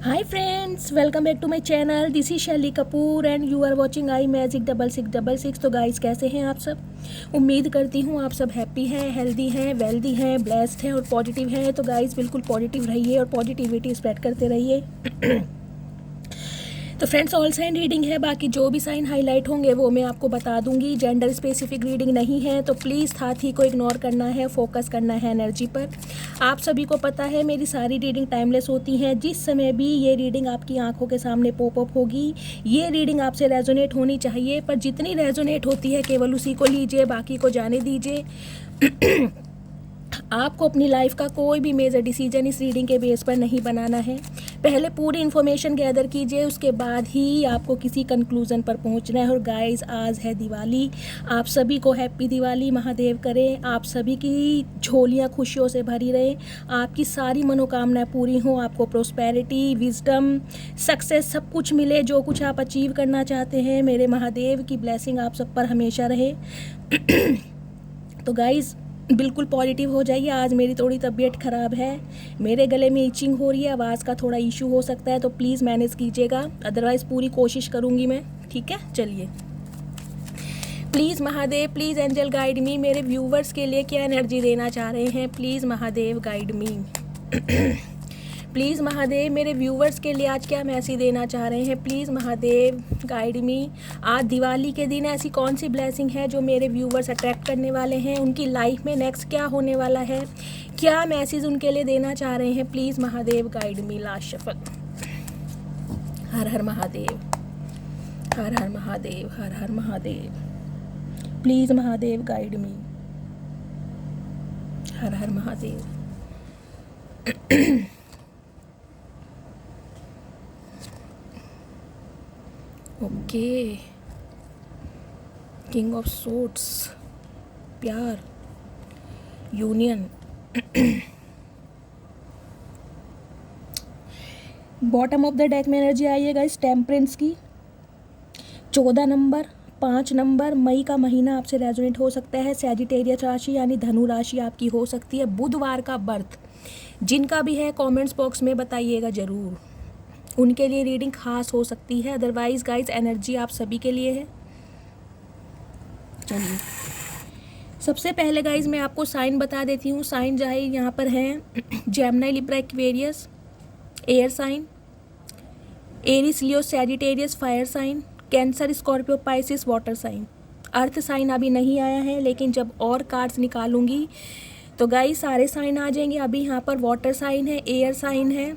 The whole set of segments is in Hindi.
Hi friends, welcome back to my channel. This is Shailee Kapoor and you are watching I magic 6666। तो गाइस कैसे हैं आप सब? उम्मीद करती हूँ आप सब हैप्पी हैं, हेल्दी हैं, वेल्दी हैं, ब्लेस्ड हैं और पॉजिटिव हैं। तो गाइस बिल्कुल पॉजिटिव रहिए और पॉजिटिविटी स्प्रेड करते रहिए। तो फ्रेंड्स ऑल साइन रीडिंग है, बाकी जो भी साइन हाईलाइट होंगे वो मैं आपको बता दूंगी। जेंडर स्पेसिफिक रीडिंग नहीं है, तो प्लीज़ साथी को इग्नोर करना है, फोकस करना है एनर्जी पर। आप सभी को पता है मेरी सारी रीडिंग टाइमलेस होती हैं। जिस समय भी ये रीडिंग आपकी आंखों के सामने पॉपअप होगी, ये रीडिंग आपसे रेजोनेट होनी चाहिए, पर जितनी रेजोनेट होती है केवल उसी को लीजिए, बाकी को जाने दीजिए। आपको अपनी लाइफ का कोई भी मेजर डिसीजन इस रीडिंग के बेस पर नहीं बनाना है। पहले पूरी इन्फॉर्मेशन गैदर कीजिए, उसके बाद ही आपको किसी कंक्लूज़न पर पहुंचना है। और गाइस आज है दिवाली, आप सभी को हैप्पी दिवाली महादेव करें। आप सभी की झोलियां खुशियों से भरी रहें, आपकी सारी मनोकामनाएं पूरी हों, आपको प्रोस्पेरिटी, विजडम, सक्सेस सब कुछ मिले। जो कुछ आप अचीव करना चाहते हैं, मेरे महादेव की ब्लेसिंग आप सब पर हमेशा रहे। तो गाइस बिल्कुल पॉजिटिव हो जाइए। आज मेरी थोड़ी तबीयत ख़राब है, मेरे गले में इचिंग हो रही है, आवाज़ का थोड़ा इशू हो सकता है, तो प्लीज़ मैनेज कीजिएगा, अदरवाइज़ पूरी कोशिश करूँगी मैं। ठीक है, चलिए। Please Mahadev, please angel guide me. मेरे व्यूवर्स के लिए क्या एनर्जी देना चाह रहे हैं? Please Mahadev guide me. Please Mahadev मेरे व्यूवर्स के लिए आज क्या मैसेज देना चाह रहे हैं? प्लीज़ महादेव गाइड मी। आज दिवाली के दिन ऐसी कौन सी ब्लेसिंग है जो मेरे व्यूवर्स अट्रैक्ट करने वाले हैं? उनकी लाइफ में नेक्स्ट क्या होने वाला है? क्या मैसेज उनके लिए देना चाह रहे हैं? Please Mahadev guide me. Last shuffle. हर हर महादेव, हर हर महादेव, हर हर Mahadev. Please Mahadev guide me. हर हर Mahadev. Okay, king of swords, प्यार, union. Bottom of the deck में एनर्जी आई है गाइस टेम्परेंस की। 14 नंबर, 5 नंबर, मई का महीना आपसे रेजोनेट हो सकता है। सैजिटेरियस राशि यानी धनु राशि आपकी हो सकती है। बुधवार का बर्थ जिनका भी है कमेंट्स बॉक्स में बताइएगा ज़रूर, उनके लिए रीडिंग खास हो सकती है। अदरवाइज गाइस एनर्जी आप सभी के लिए है। चलिए सबसे पहले गाइस मैं आपको साइन बता देती हूँ। साइन जो है यहाँ पर हैं Gemini, Libra, Aquarius air sign, Aries, Leo, Sagittarius fire sign, Cancer, Scorpio, Pisces water sign. Earth sign अभी नहीं आया है, लेकिन जब और कार्ड्स निकालूंगी तो गाइस सारे साइन आ जाएंगे। अभी यहाँ पर वाटर साइन है, एयर साइन है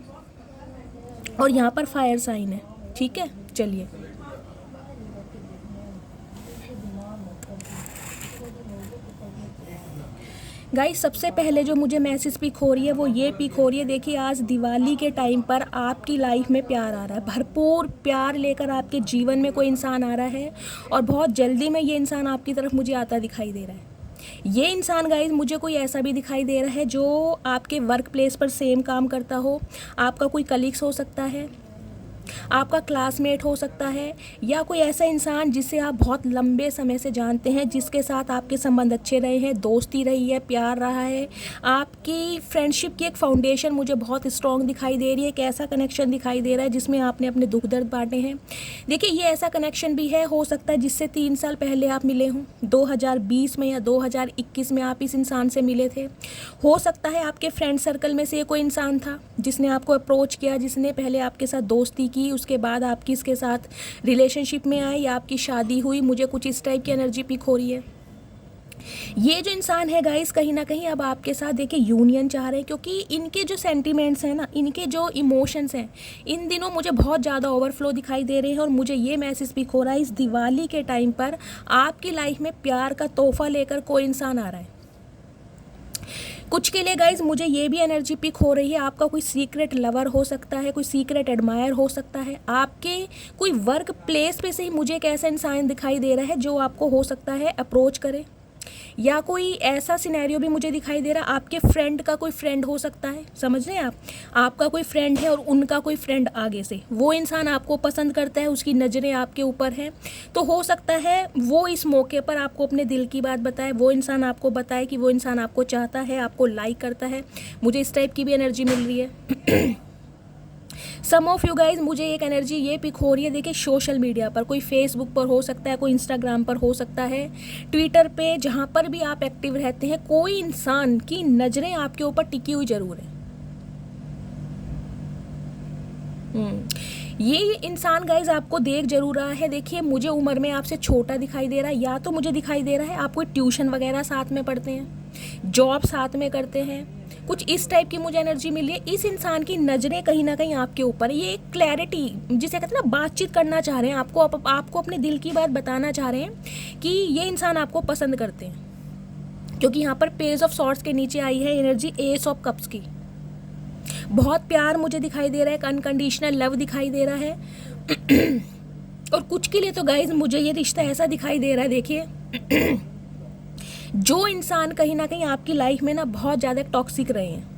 और यहाँ पर फायर साइन है। ठीक है, चलिए। गाइस सबसे पहले जो मुझे मैसेज पिक हो रही है वो ये पिक हो रही है। देखिए आज दिवाली के टाइम पर आपकी लाइफ में प्यार आ रहा है, भरपूर प्यार लेकर आपके जीवन में कोई इंसान आ रहा है और बहुत जल्दी में ये इंसान आपकी तरफ मुझे आता दिखाई दे रहा है। ये इंसान गाइस मुझे कोई ऐसा भी दिखाई दे रहा है जो आपके वर्क प्लेस पर सेम काम करता हो। आपका कोई कलीग्स हो सकता है, आपका क्लासमेट हो सकता है, या कोई ऐसा इंसान जिसे आप बहुत लंबे समय से जानते हैं, जिसके साथ आपके संबंध अच्छे रहे हैं, दोस्ती रही है, प्यार रहा है। आपकी फ्रेंडशिप की एक फाउंडेशन मुझे बहुत स्ट्रॉन्ग दिखाई दे रही है। एक ऐसा कनेक्शन दिखाई दे रहा है जिसमें आपने अपने दुख दर्द बांटे हैं। देखिए ये ऐसा कनेक्शन भी है, हो सकता है जिससे 3 साल पहले आप मिले हों, 2020 में या 2021 में आप इस इंसान से मिले थे। हो सकता है आपके फ्रेंड सर्कल में से ये कोई इंसान था जिसने आपको अप्रोच किया, जिसने पहले आपके साथ दोस्ती की, उसके बाद आपकी इसके साथ रिलेशनशिप में आए या आपकी शादी हुई। मुझे कुछ इस टाइप की एनर्जी पिक हो रही है। ये जो इंसान है गाइस कहीं ना कहीं अब आपके साथ देखिए यूनियन चाह रहे हैं, क्योंकि इनके जो सेंटिमेंट्स हैं ना, इनके जो इमोशंस हैं, इन दिनों मुझे बहुत ज़्यादा ओवरफ्लो दिखाई दे रहे हैं। और मुझे ये मैसेज पिक हो रहा है इस दिवाली के टाइम पर आपकी लाइफ में प्यार का तोहफा लेकर कोई इंसान आ रहा है। कुछ के लिए गाइज मुझे ये भी एनर्जी पिक हो रही है, आपका कोई सीक्रेट लवर हो सकता है, कोई सीक्रेट एडमायर हो सकता है। आपके कोई वर्क प्लेस पे से ही मुझे एक ऐसा इंसान दिखाई दे रहा है जो आपको हो सकता है अप्रोच करे, या कोई ऐसा सिनेरियो भी मुझे दिखाई दे रहा है आपके फ्रेंड का कोई फ्रेंड हो सकता है। समझ रहे हैं आप, आपका कोई फ्रेंड है और उनका कोई फ्रेंड आगे से, वो इंसान आपको पसंद करता है, उसकी नज़रें आपके ऊपर हैं। तो हो सकता है वो इस मौके पर आपको अपने दिल की बात बताए, वो इंसान आपको बताए कि वो इंसान आपको चाहता है, आपको लाइक करता है। मुझे इस टाइप की भी एनर्जी मिल रही है। सम ऑफ यू गाइज, मुझे एक एनर्जी ये पिक हो रही है, देखिए सोशल मीडिया पर, कोई फेसबुक पर हो सकता है, कोई इंस्टाग्राम पर हो सकता है, ट्विटर पे, जहाँ पर भी आप एक्टिव रहते हैं, कोई इंसान की नज़रें आपके ऊपर टिकी हुई ज़रूर है। ये इंसान गाइज आपको देख जरूर रहा है। देखिए मुझे उम्र में आपसे छोटा दिखाई दे रहा है, या तो मुझे दिखाई दे रहा है आप कोई ट्यूशन वगैरह साथ में पढ़ते हैं, जॉब साथ में करते हैं, कुछ इस टाइप की मुझे एनर्जी मिली है। इस इंसान की नज़रें कहीं ना कहीं आपके ऊपर है। ये एक क्लैरिटी जिसे कहते हैं ना, बातचीत करना चाह रहे हैं, आपको अपने दिल की बात बताना चाह रहे हैं कि ये इंसान आपको पसंद करते हैं। क्योंकि यहाँ पर पेज ऑफ सॉर्ड्स के नीचे आई है एनर्जी एस ऑफ कप्स की। बहुत प्यार मुझे दिखाई दे रहा है, एक अनकंडीशनल लव दिखाई दे रहा है। और कुछ के लिए तो गाइज मुझे ये रिश्ता ऐसा दिखाई दे रहा है, देखिए जो इंसान कहीं ना कहीं आपकी लाइफ में ना बहुत ज़्यादा टॉक्सिक रहे हैं,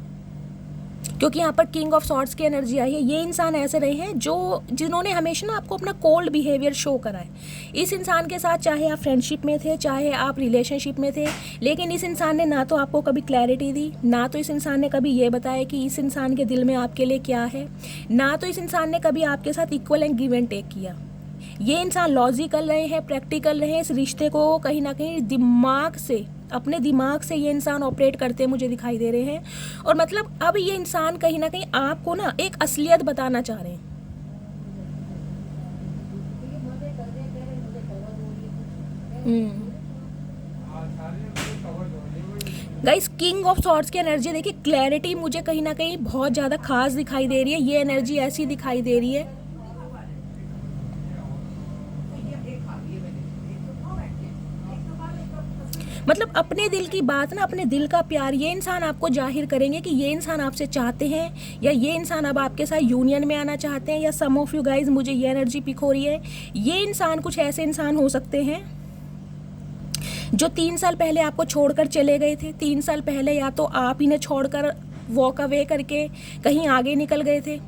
क्योंकि यहाँ पर किंग ऑफ सॉर्ड्स की एनर्जी आई है। ये इंसान ऐसे रहे हैं जिन्होंने हमेशा ना आपको अपना कोल्ड बिहेवियर शो करा है। इस इंसान के साथ चाहे आप फ्रेंडशिप में थे, चाहे आप रिलेशनशिप में थे, लेकिन इस इंसान ने ना तो आपको कभी क्लैरिटी दी, ना तो इस इंसान ने कभी ये बताया कि इस इंसान के दिल में आपके लिए क्या है, ना तो इस इंसान ने कभी आपके साथ equal and give and take किया। ये इंसान लॉजिकल रहे हैं, प्रैक्टिकल रहे हैं, इस रिश्ते को कहीं ना कहीं अपने दिमाग से ये इंसान ऑपरेट करते मुझे दिखाई दे रहे हैं। और मतलब अब ये इंसान कहीं ना कहीं आपको ना एक असलियत बताना चाह रहे हैं। गाइस, किंग ऑफ सॉर्ड्स की एनर्जी देखिए, क्लैरिटी मुझे कहीं ना कहीं बहुत ज़्यादा खास दिखाई दे रही है। ये एनर्जी ऐसी दिखाई दे रही है, मतलब अपने दिल की बात ना, अपने दिल का प्यार ये इंसान आपको जाहिर करेंगे कि ये इंसान आपसे चाहते हैं, या ये इंसान अब आपके साथ यूनियन में आना चाहते हैं। या सम ऑफ यू गाइज, मुझे ये एनर्जी पिक हो रही है, ये इंसान कुछ ऐसे इंसान हो सकते हैं जो 3 साल पहले आपको छोड़कर चले गए थे। 3 साल पहले या तो आप इन्हें छोड़कर वॉक अवे करके कहीं आगे निकल गए थे।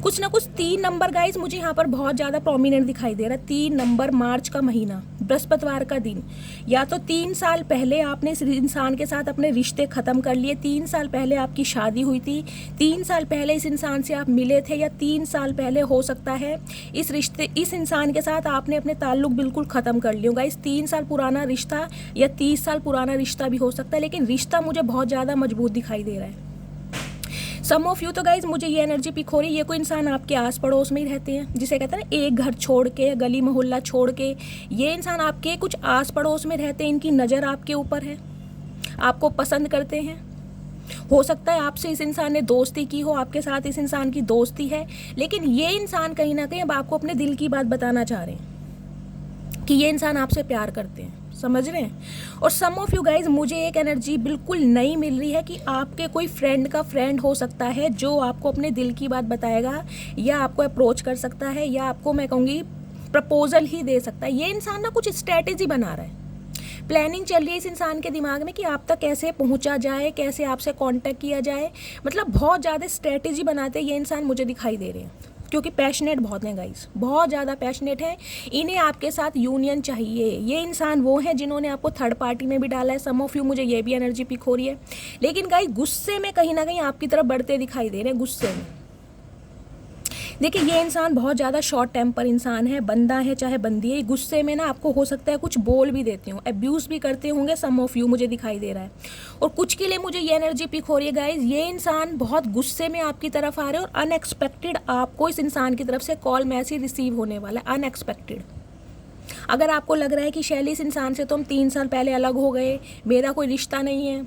कुछ ना कुछ 3 नंबर गाइज मुझे यहाँ पर बहुत ज़्यादा प्रोमिनेंट दिखाई दे रहा है। 3 नंबर, मार्च का महीना, बृहस्पतिवार का दिन। या तो 3 साल पहले आपने इस इंसान के साथ अपने रिश्ते ख़त्म कर लिए, 3 साल पहले आपकी शादी हुई थी, 3 साल पहले इस इंसान से आप मिले थे, या 3 साल पहले हो सकता है इस इंसान के साथ आपने अपने ताल्लुक बिल्कुल ख़त्म कर लिए होगा। इस 3 साल पुराना रिश्ता या 30 साल पुराना रिश्ता भी हो सकता है, लेकिन रिश्ता मुझे बहुत ज़्यादा मजबूत दिखाई दे रहा है। सम ऑफ यू तो गाइज मुझे ये एनर्जी पिक हो रही है, ये कोई इंसान आपके आस पड़ोस में ही रहते हैं, जिसे कहते हैं ना एक घर छोड़ के, गली मोहल्ला छोड़ के, ये इंसान आपके कुछ आस पड़ोस में रहते हैं। इनकी नज़र आपके ऊपर है, आपको पसंद करते हैं। हो सकता है आपसे इस इंसान ने दोस्ती की हो, आपके साथ इस इंसान की दोस्ती है, लेकिन ये इंसान कहीं ना कहीं अब आपको अपने दिल की बात बताना चाह रहे हैं कि ये इंसान आपसे प्यार करते हैं। समझ रहे हैं। और सम ऑफ यू गाइज, मुझे एक एनर्जी बिल्कुल नई मिल रही है कि आपके कोई फ्रेंड का फ्रेंड हो सकता है जो आपको अपने दिल की बात बताएगा, या आपको अप्रोच कर सकता है, या आपको मैं कहूँगी प्रपोजल ही दे सकता है। ये इंसान ना कुछ स्ट्रैटेजी बना रहा है, प्लानिंग चल रही है इस इंसान के दिमाग में कि आप तक कैसे पहुंचा जाए, कैसे आपसे कांटेक्ट किया जाए। मतलब बहुत ज़्यादा स्ट्रैटेजी बनाते ये इंसान मुझे दिखाई दे रहे हैं, क्योंकि पैशनेट बहुत हैं गाइस, बहुत ज़्यादा पैशनेट हैं। इन्हें आपके साथ यूनियन चाहिए। ये इंसान वो हैं जिन्होंने आपको थर्ड पार्टी में भी डाला है। सम ऑफ यू, मुझे ये भी एनर्जी पिक हो रही है, लेकिन गाइस गुस्से में कहीं ना कहीं आपकी तरफ बढ़ते दिखाई दे रहे हैं, गुस्से में। देखिए ये इंसान बहुत ज़्यादा शॉर्ट टेम्पर इंसान है, बंदा है चाहे बंदी है। गुस्से में ना आपको हो सकता है कुछ बोल भी देते हो, अब्यूज़ भी करते होंगे। सम ऑफ यू मुझे दिखाई दे रहा है। और कुछ के लिए मुझे ये एनर्जी पिक हो रही है गाइज, ये इंसान बहुत गुस्से में आपकी तरफ आ रहे हैं, और अनएक्सपेक्टेड आपको इस इंसान की तरफ से कॉल मैसेज रिसीव होने वाला है, अनएक्सपेक्टेड। अगर आपको लग रहा है कि शैली इस इंसान से तो हम 3 साल पहले अलग हो गए, मेरा कोई रिश्ता नहीं है,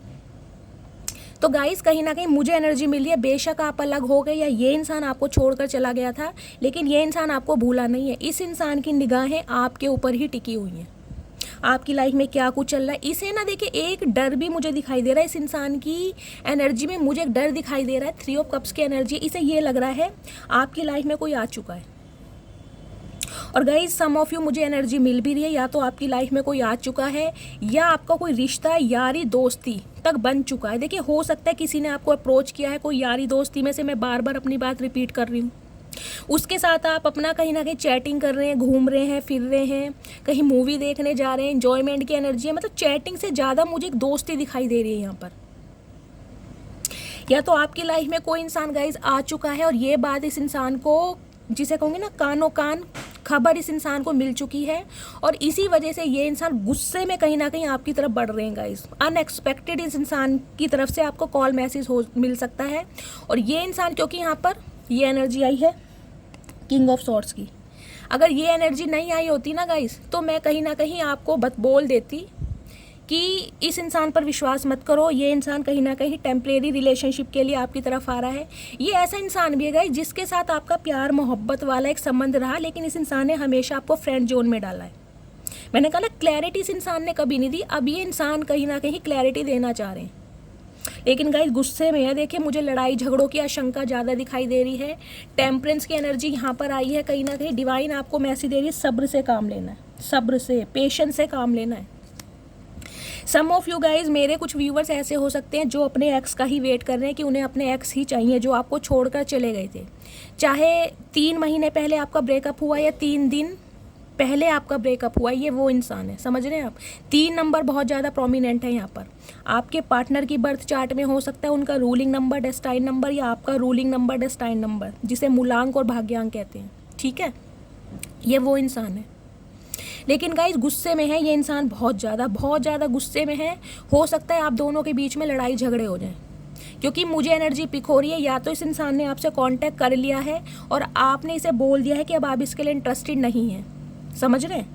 तो गाइस कहीं ना कहीं मुझे एनर्जी मिली है, बेशक आप अलग हो गए या ये इंसान आपको छोड़कर चला गया था, लेकिन ये इंसान आपको भूला नहीं है। इस इंसान की निगाहें आपके ऊपर ही टिकी हुई हैं। आपकी लाइफ में क्या कुछ चल रहा है, इसे ना देखिए एक डर भी मुझे दिखाई दे रहा है। इस इंसान की एनर्जी में मुझे एक डर दिखाई दे रहा है। 3 ऑफ कप्स की एनर्जी, इसे ये लग रहा है आपकी लाइफ में कोई आ चुका है। और गाइज सम ऑफ यू, मुझे एनर्जी मिल भी रही है, या तो आपकी लाइफ में कोई आ चुका है, या आपका कोई रिश्ता यारी दोस्ती तक बन चुका है। देखिए हो सकता है किसी ने आपको अप्रोच किया है, कोई यारी दोस्ती में से, मैं बार बार अपनी बात रिपीट कर रही हूँ, उसके साथ आप अपना कहीं ना कहीं चैटिंग कर रहे हैं, घूम रहे हैं, फिर रहे हैं, कहीं मूवी देखने जा रहे हैं, एंजॉयमेंट की एनर्जी है। मतलब चैटिंग से ज़्यादा मुझे एक दोस्ती दिखाई दे रही है यहाँ पर। या तो आपकी लाइफ में कोई इंसान गाइज आ चुका है और ये बात इस इंसान को, जिसे कहूँगी ना कानों कान खबर इस इंसान को मिल चुकी है, और इसी वजह से ये इंसान गुस्से में कहीं ना कहीं आपकी तरफ बढ़ रहे हैं गाइज। अनएक्सपेक्टेड इस इंसान की तरफ से आपको कॉल मैसेज हो मिल सकता है। और ये इंसान, क्योंकि यहाँ पर ये एनर्जी आई है किंग ऑफ सॉर्ड्स की, अगर ये एनर्जी नहीं आई होती ना गाइज, तो मैं कहीं ना कहीं आपको बोल देती कि इस इंसान पर विश्वास मत करो, ये इंसान कहीं ना कहीं टेम्परेरी रिलेशनशिप के लिए आपकी तरफ आ रहा है। ये ऐसा इंसान भी है गाइस जिसके साथ आपका प्यार मोहब्बत वाला एक संबंध रहा, लेकिन इस इंसान ने हमेशा आपको फ्रेंड जोन में डाला है। मैंने कहा ना, क्लैरिटी इस इंसान ने कभी नहीं दी। अब ये इंसान कहीं ना कहीं क्लैरिटी देना चाह रहे हैं, लेकिन गाइस गुस्से में है। देखिए, मुझे लड़ाई झगड़ों की आशंका ज़्यादा दिखाई दे रही है। टेम्परेंस की एनर्जी यहाँ पर आई है। कहीं ना कहीं डिवाइन आपको मैसेज दे रही है, सब्र से काम लेना है, सब्र से, पेशेंस से काम लेना है। सम ऑफ यू गाइज, मेरे कुछ व्यूवर्स ऐसे हो सकते हैं जो अपने एक्स का ही वेट कर रहे हैं कि उन्हें अपने एक्स ही चाहिए जो आपको छोड़कर चले गए थे। चाहे 3 महीने पहले आपका ब्रेकअप हुआ या 3 दिन पहले आपका ब्रेकअप हुआ, ये वो इंसान है। समझ रहे हैं आप? 3 नंबर बहुत ज़्यादा प्रोमिनेंट है यहाँ पर। आपके पार्टनर की बर्थ चार्ट में हो सकता है उनका रूलिंग नंबर डेस्टाइन नंबर या आपका रूलिंग नंबर डेस्टाइन नंबर, जिसे मूलांक और भाग्यांक कहते हैं। ठीक है, ये वो इंसान है। लेकिन गाइस गुस्से में है ये इंसान, बहुत ज़्यादा गुस्से में है। हो सकता है आप दोनों के बीच में लड़ाई झगड़े हो जाएं, क्योंकि मुझे एनर्जी पिक हो रही है, या तो इस इंसान ने आपसे कांटेक्ट कर लिया है और आपने इसे बोल दिया है कि अब आप इसके लिए इंटरेस्टेड नहीं हैं। समझ रहे हैं?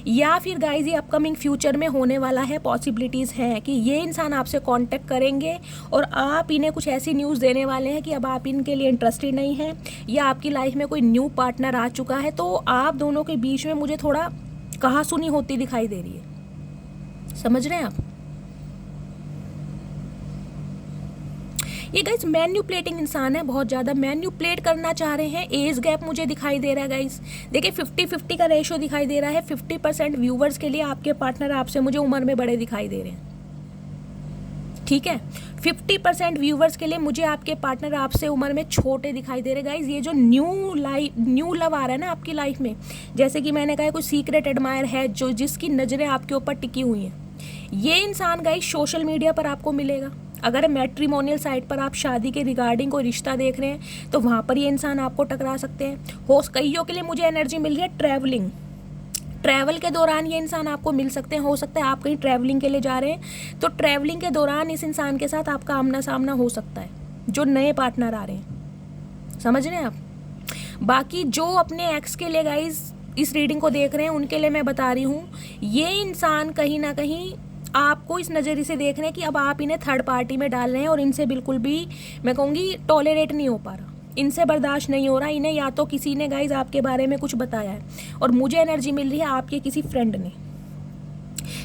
या फिर गाइस ये अपकमिंग फ्यूचर में होने वाला है। पॉसिबिलिटीज़ हैं कि ये इंसान आपसे कांटेक्ट करेंगे और आप इन्हें कुछ ऐसी न्यूज़ देने वाले हैं कि अब आप इनके लिए इंटरेस्टेड नहीं हैं, या आपकी लाइफ में कोई न्यू पार्टनर आ चुका है। तो आप दोनों के बीच में मुझे थोड़ा कहा सुनी होती दिखाई दे रही है। समझ रहे हैं आप? ये गाइस मैन्युपुलेटिंग इंसान है, बहुत ज़्यादा मैन्युपुलेट करना चाह रहे हैं। एज गैप मुझे दिखाई दे रहा है गाइस। देखिए 50-50 का रेशो दिखाई दे रहा है। 50% व्यूवर्स के लिए आपके पार्टनर आपसे मुझे उम्र में बड़े दिखाई दे रहे हैं। ठीक है, 50% व्यूवर्स के लिए मुझे आपके पार्टनर आपसे उम्र में छोटे दिखाई दे रहे गाइज। ये जो न्यू लव आ रहा है ना आपकी लाइफ में, जैसे कि मैंने कहा कोई सीक्रेट एडमायर है जो जिसकी नज़रें आपके ऊपर टिकी हुई हैं, ये इंसान गाइज सोशल मीडिया पर आपको मिलेगा। अगर मैट्रिमोनियल साइट पर आप शादी के रिगार्डिंग कोई रिश्ता देख रहे हैं तो वहाँ पर ये इंसान आपको टकरा सकते हैं। कईयों के लिए मुझे एनर्जी मिल रही है ट्रैवल के दौरान ये इंसान आपको मिल सकते हैं। हो सकता है आप कहीं ट्रैवलिंग के लिए जा रहे हैं, तो ट्रैवलिंग के दौरान इस इंसान के साथ आपका आमना सामना हो सकता है, जो नए पार्टनर आ रहे हैं। समझ रहे हैं आप? बाकी जो अपने एक्स के लिए गाइज इस रीडिंग को देख रहे हैं उनके लिए मैं बता रही हूँ, ये इंसान कहीं ना कहीं आपको इस नज़रिए से देख रहे हैं कि अब आप इन्हें थर्ड पार्टी में डाल रहे हैं और इनसे बिल्कुल भी, मैं कहूँगी, टॉलरेट नहीं हो पा रहा, इनसे बर्दाश्त नहीं हो रहा इन्हें। या तो किसी ने गाइज आपके बारे में कुछ बताया है, और मुझे एनर्जी मिल रही है आपके किसी फ्रेंड ने।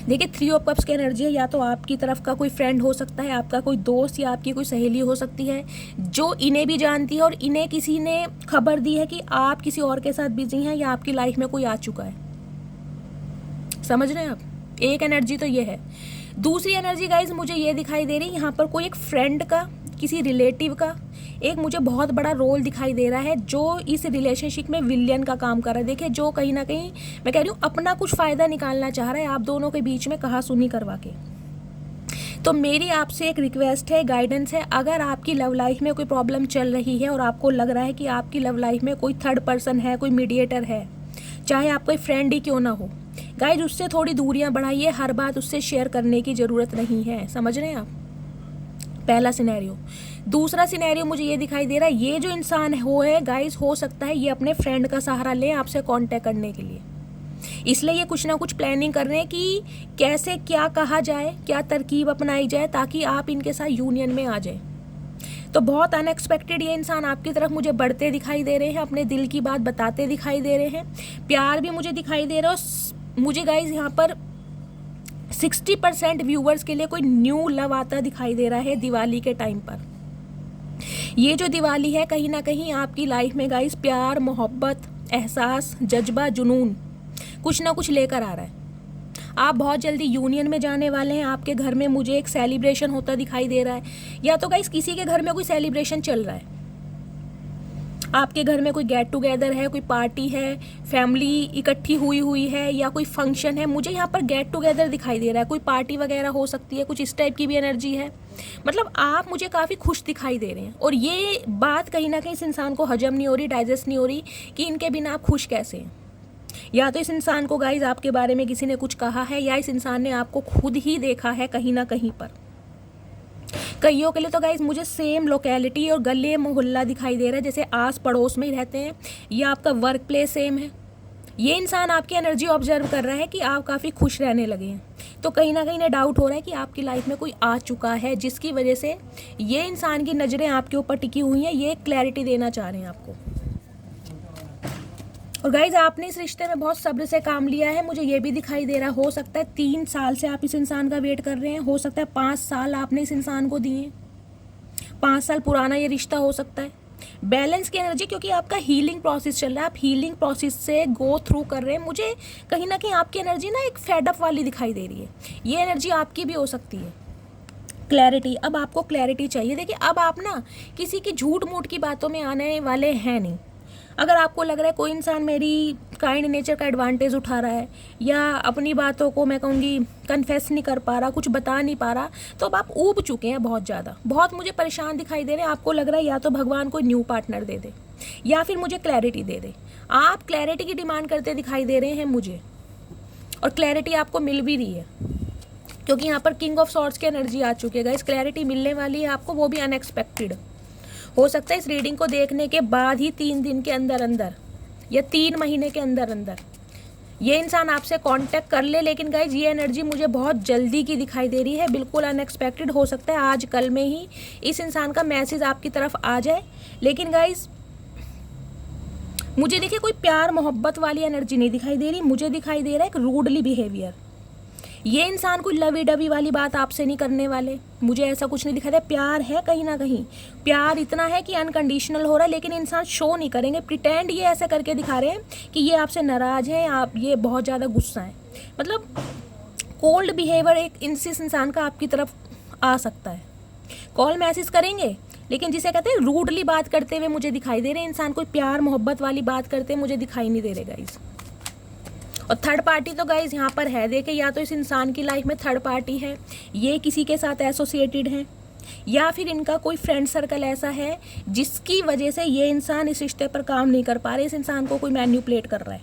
देखिए 3 ऑफ कप्स की एनर्जी है, या तो आपकी तरफ का कोई फ्रेंड हो सकता है, आपका कोई दोस्त या आपकी कोई सहेली हो सकती है जो इन्हें भी जानती है और इन्हें किसी ने खबर दी है कि आप किसी और के साथ बिजी हैं या आपकी लाइफ में कोई आ चुका है। समझ रहे हैं आप? एक एनर्जी तो ये है। दूसरी एनर्जी गाइज मुझे ये दिखाई दे रही है, यहाँ पर कोई एक फ्रेंड का, किसी रिलेटिव का एक मुझे बहुत बड़ा रोल दिखाई दे रहा है, जो इस रिलेशनशिप में विलियन का काम कर रहा है। देखिए जो कहीं ना कहीं मैं कह रही हूँ अपना कुछ फ़ायदा निकालना चाह रहा है आप दोनों के बीच में कहा सुनी करवा के। तो मेरी आपसे एक रिक्वेस्ट है, गाइडेंस है, अगर आपकी लव लाइफ में कोई प्रॉब्लम चल रही है और आपको लग रहा है कि आपकी लव लाइफ में कोई थर्ड पर्सन है, कोई मीडिएटर है, चाहे आप कोई फ्रेंड ही क्यों ना हो, गाइज उससे थोड़ी दूरियां बढ़ाइए। हर बात उससे शेयर करने की ज़रूरत नहीं है। समझ रहे हैं आप? पहला सिनेरियो। दूसरा सिनेरियो मुझे ये दिखाई दे रहा है, ये जो इंसान है गाइज, हो सकता है ये अपने फ्रेंड का सहारा ले आपसे कांटेक्ट करने के लिए, इसलिए ये कुछ ना कुछ प्लानिंग कर रहे हैं कि कैसे क्या कहा जाए, क्या तरकीब अपनाई जाए ताकि आप इनके साथ यूनियन में आ जाए। तो बहुत अनएक्सपेक्टेड ये इंसान आपकी तरफ मुझे बढ़ते दिखाई दे रहे हैं, अपने दिल की बात बताते दिखाई दे रहे हैं। प्यार भी मुझे दिखाई दे रहा है। मुझे गाइज यहाँ पर 60% व्यूवर्स के लिए कोई न्यू लव आता दिखाई दे रहा है दिवाली के टाइम पर। ये जो दिवाली है कहीं ना कहीं आपकी लाइफ में गाइज प्यार, मोहब्बत, एहसास, जज्बा, जुनून कुछ ना कुछ लेकर आ रहा है। आप बहुत जल्दी यूनियन में जाने वाले हैं। आपके घर में मुझे एक सेलिब्रेशन होता दिखाई दे रहा है, या तो गाइज किसी के घर में कोई सेलिब्रेशन चल रहा है। आपके घर में कोई गेट टुगेदर है, कोई पार्टी है, फैमिली इकट्ठी हुई है या कोई फंक्शन है। मुझे यहाँ पर गेट टुगेदर दिखाई दे रहा है, कोई पार्टी वगैरह हो सकती है, कुछ इस टाइप की भी एनर्जी है। मतलब आप मुझे काफ़ी खुश दिखाई दे रहे हैं और ये बात कहीं ना कहीं इस इंसान को हजम नहीं हो रही, डाइजेस्ट नहीं हो रही कि इनके बिना आप खुश कैसे हैं। या तो इस इंसान को गाइज आपके बारे में किसी ने कुछ कहा है, या इस इंसान ने आपको खुद ही देखा है कहीं ना कहीं पर। कईयों के लिए तो गाइज मुझे सेम लोकेलिटी और गले मोहल्ला दिखाई दे रहा है, जैसे आस पड़ोस में ही रहते हैं, या आपका वर्क प्लेस सेम है। ये इंसान आपकी एनर्जी ऑब्जर्व कर रहा है कि आप काफ़ी खुश रहने लगे हैं। तो कहीं ना कहीं इन्हें डाउट हो रहा है कि आपकी लाइफ में कोई आ चुका है, जिसकी वजह से ये इंसान की नज़रें आपके ऊपर टिकी हुई हैं। ये क्लैरिटी देना चाह रहे हैं आपको। और गाइज आपने इस रिश्ते में बहुत सब्र से काम लिया है, मुझे ये भी दिखाई दे रहा। हो सकता है 3 साल से आप इस इंसान का वेट कर रहे हैं, हो सकता है 5 साल आपने इस इंसान को दिए, 5 साल पुराना ये रिश्ता हो सकता है। बैलेंस की एनर्जी, क्योंकि आपका हीलिंग प्रोसेस चल रहा है, आप हीलिंग प्रोसेस से गो थ्रू कर रहे हैं। मुझे कहीं ना कहीं आपकी एनर्जी ना एक फेडअप वाली दिखाई दे रही है। ये एनर्जी आपकी भी हो सकती है। क्लैरिटी, अब आपको क्लैरिटी चाहिए। देखिए अब आप ना किसी की झूठ मूठ की बातों में आने वाले हैं नहीं। अगर आपको लग रहा है कोई इंसान मेरी काइंड नेचर का एडवांटेज उठा रहा है, या अपनी बातों को मैं कहूँगी कन्फेस नहीं कर पा रहा, कुछ बता नहीं पा रहा, तो अब आप ऊब चुके हैं बहुत ज़्यादा, बहुत मुझे परेशान दिखाई दे रहे हैं। आपको लग रहा है या तो भगवान कोई न्यू पार्टनर दे दे या फिर मुझे क्लैरिटी दे दे। आप क्लैरिटी की डिमांड करते दिखाई दे रहे हैं मुझे, और क्लैरिटी आपको मिल भी रही है, क्योंकि यहाँ पर किंग ऑफ सॉर्ड्स की एनर्जी आ चुकी है गाइस। क्लैरिटी मिलने वाली है आपको, वो भी अनएक्सपेक्टेड। हो सकता है इस रीडिंग को देखने के बाद ही 3 दिन के अंदर अंदर या 3 महीने के अंदर अंदर ये इंसान आपसे कांटेक्ट कर ले। लेकिन गाइज ये एनर्जी मुझे बहुत जल्दी की दिखाई दे रही है, बिल्कुल अनएक्सपेक्टेड। हो सकता है आज कल में ही इस इंसान का मैसेज आपकी तरफ आ जाए। लेकिन गाइज मुझे देखिए कोई प्यार मोहब्बत वाली एनर्जी नहीं दिखाई दे रही, मुझे दिखाई दे रहा है एक रूडली बिहेवियर। ये इंसान कोई लवी डवी वाली बात आपसे नहीं करने वाले, मुझे ऐसा कुछ नहीं दिखाई दे। प्यार है कहीं ना कहीं, प्यार इतना है कि अनकंडीशनल हो रहा है, लेकिन इंसान शो नहीं करेंगे। प्रिटेंड ये ऐसे करके दिखा रहे हैं कि ये आपसे नाराज़ है, आप ये बहुत ज़्यादा गुस्सा है। मतलब कोल्ड बिहेवियर एक इस इंसान का आपकी तरफ आ सकता है। कॉल मैसेज करेंगे, लेकिन जिसे कहते हैं रूडली बात करते हुए मुझे दिखाई दे रहे हैं। इंसान कोई प्यार मोहब्बत वाली बात करते मुझे दिखाई नहीं दे रहे गाइज। और थर्ड पार्टी तो गाइज यहाँ पर है। देखिए या तो इस इंसान की लाइफ में थर्ड पार्टी है, ये किसी के साथ एसोसिएटेड है, या फिर इनका कोई फ्रेंड सर्कल ऐसा है जिसकी वजह से ये इंसान इस रिश्ते पर काम नहीं कर पा रहे, इस इंसान को कोई मैन्युपुलेट कर रहा है।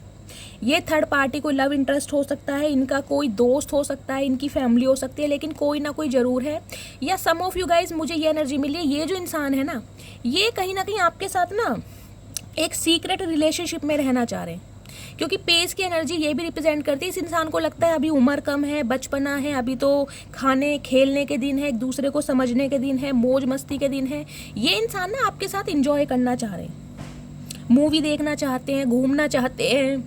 ये थर्ड पार्टी कोई लव इंटरेस्ट हो सकता है, इनका कोई दोस्त हो सकता है, इनकी फैमिली हो सकती है, लेकिन कोई ना कोई ज़रूर है। या सम ऑफ यू गाइज, मुझे ये एनर्जी मिली है, ये जो इंसान है ना, ये कहीं ना कहीं आपके साथ ना एक सीक्रेट रिलेशनशिप में रहना चाह रहे हैं। क्योंकि पेस की एनर्जी ये भी रिप्रेजेंट करती है, इस इंसान को लगता है अभी उम्र कम है, बचपना है, अभी तो खाने खेलने के दिन है, एक दूसरे को समझने के दिन है, मौज मस्ती के दिन है। ये इंसान ना आपके साथ इंजॉय करना चाह रहे हैं, मूवी देखना चाहते हैं, घूमना चाहते हैं,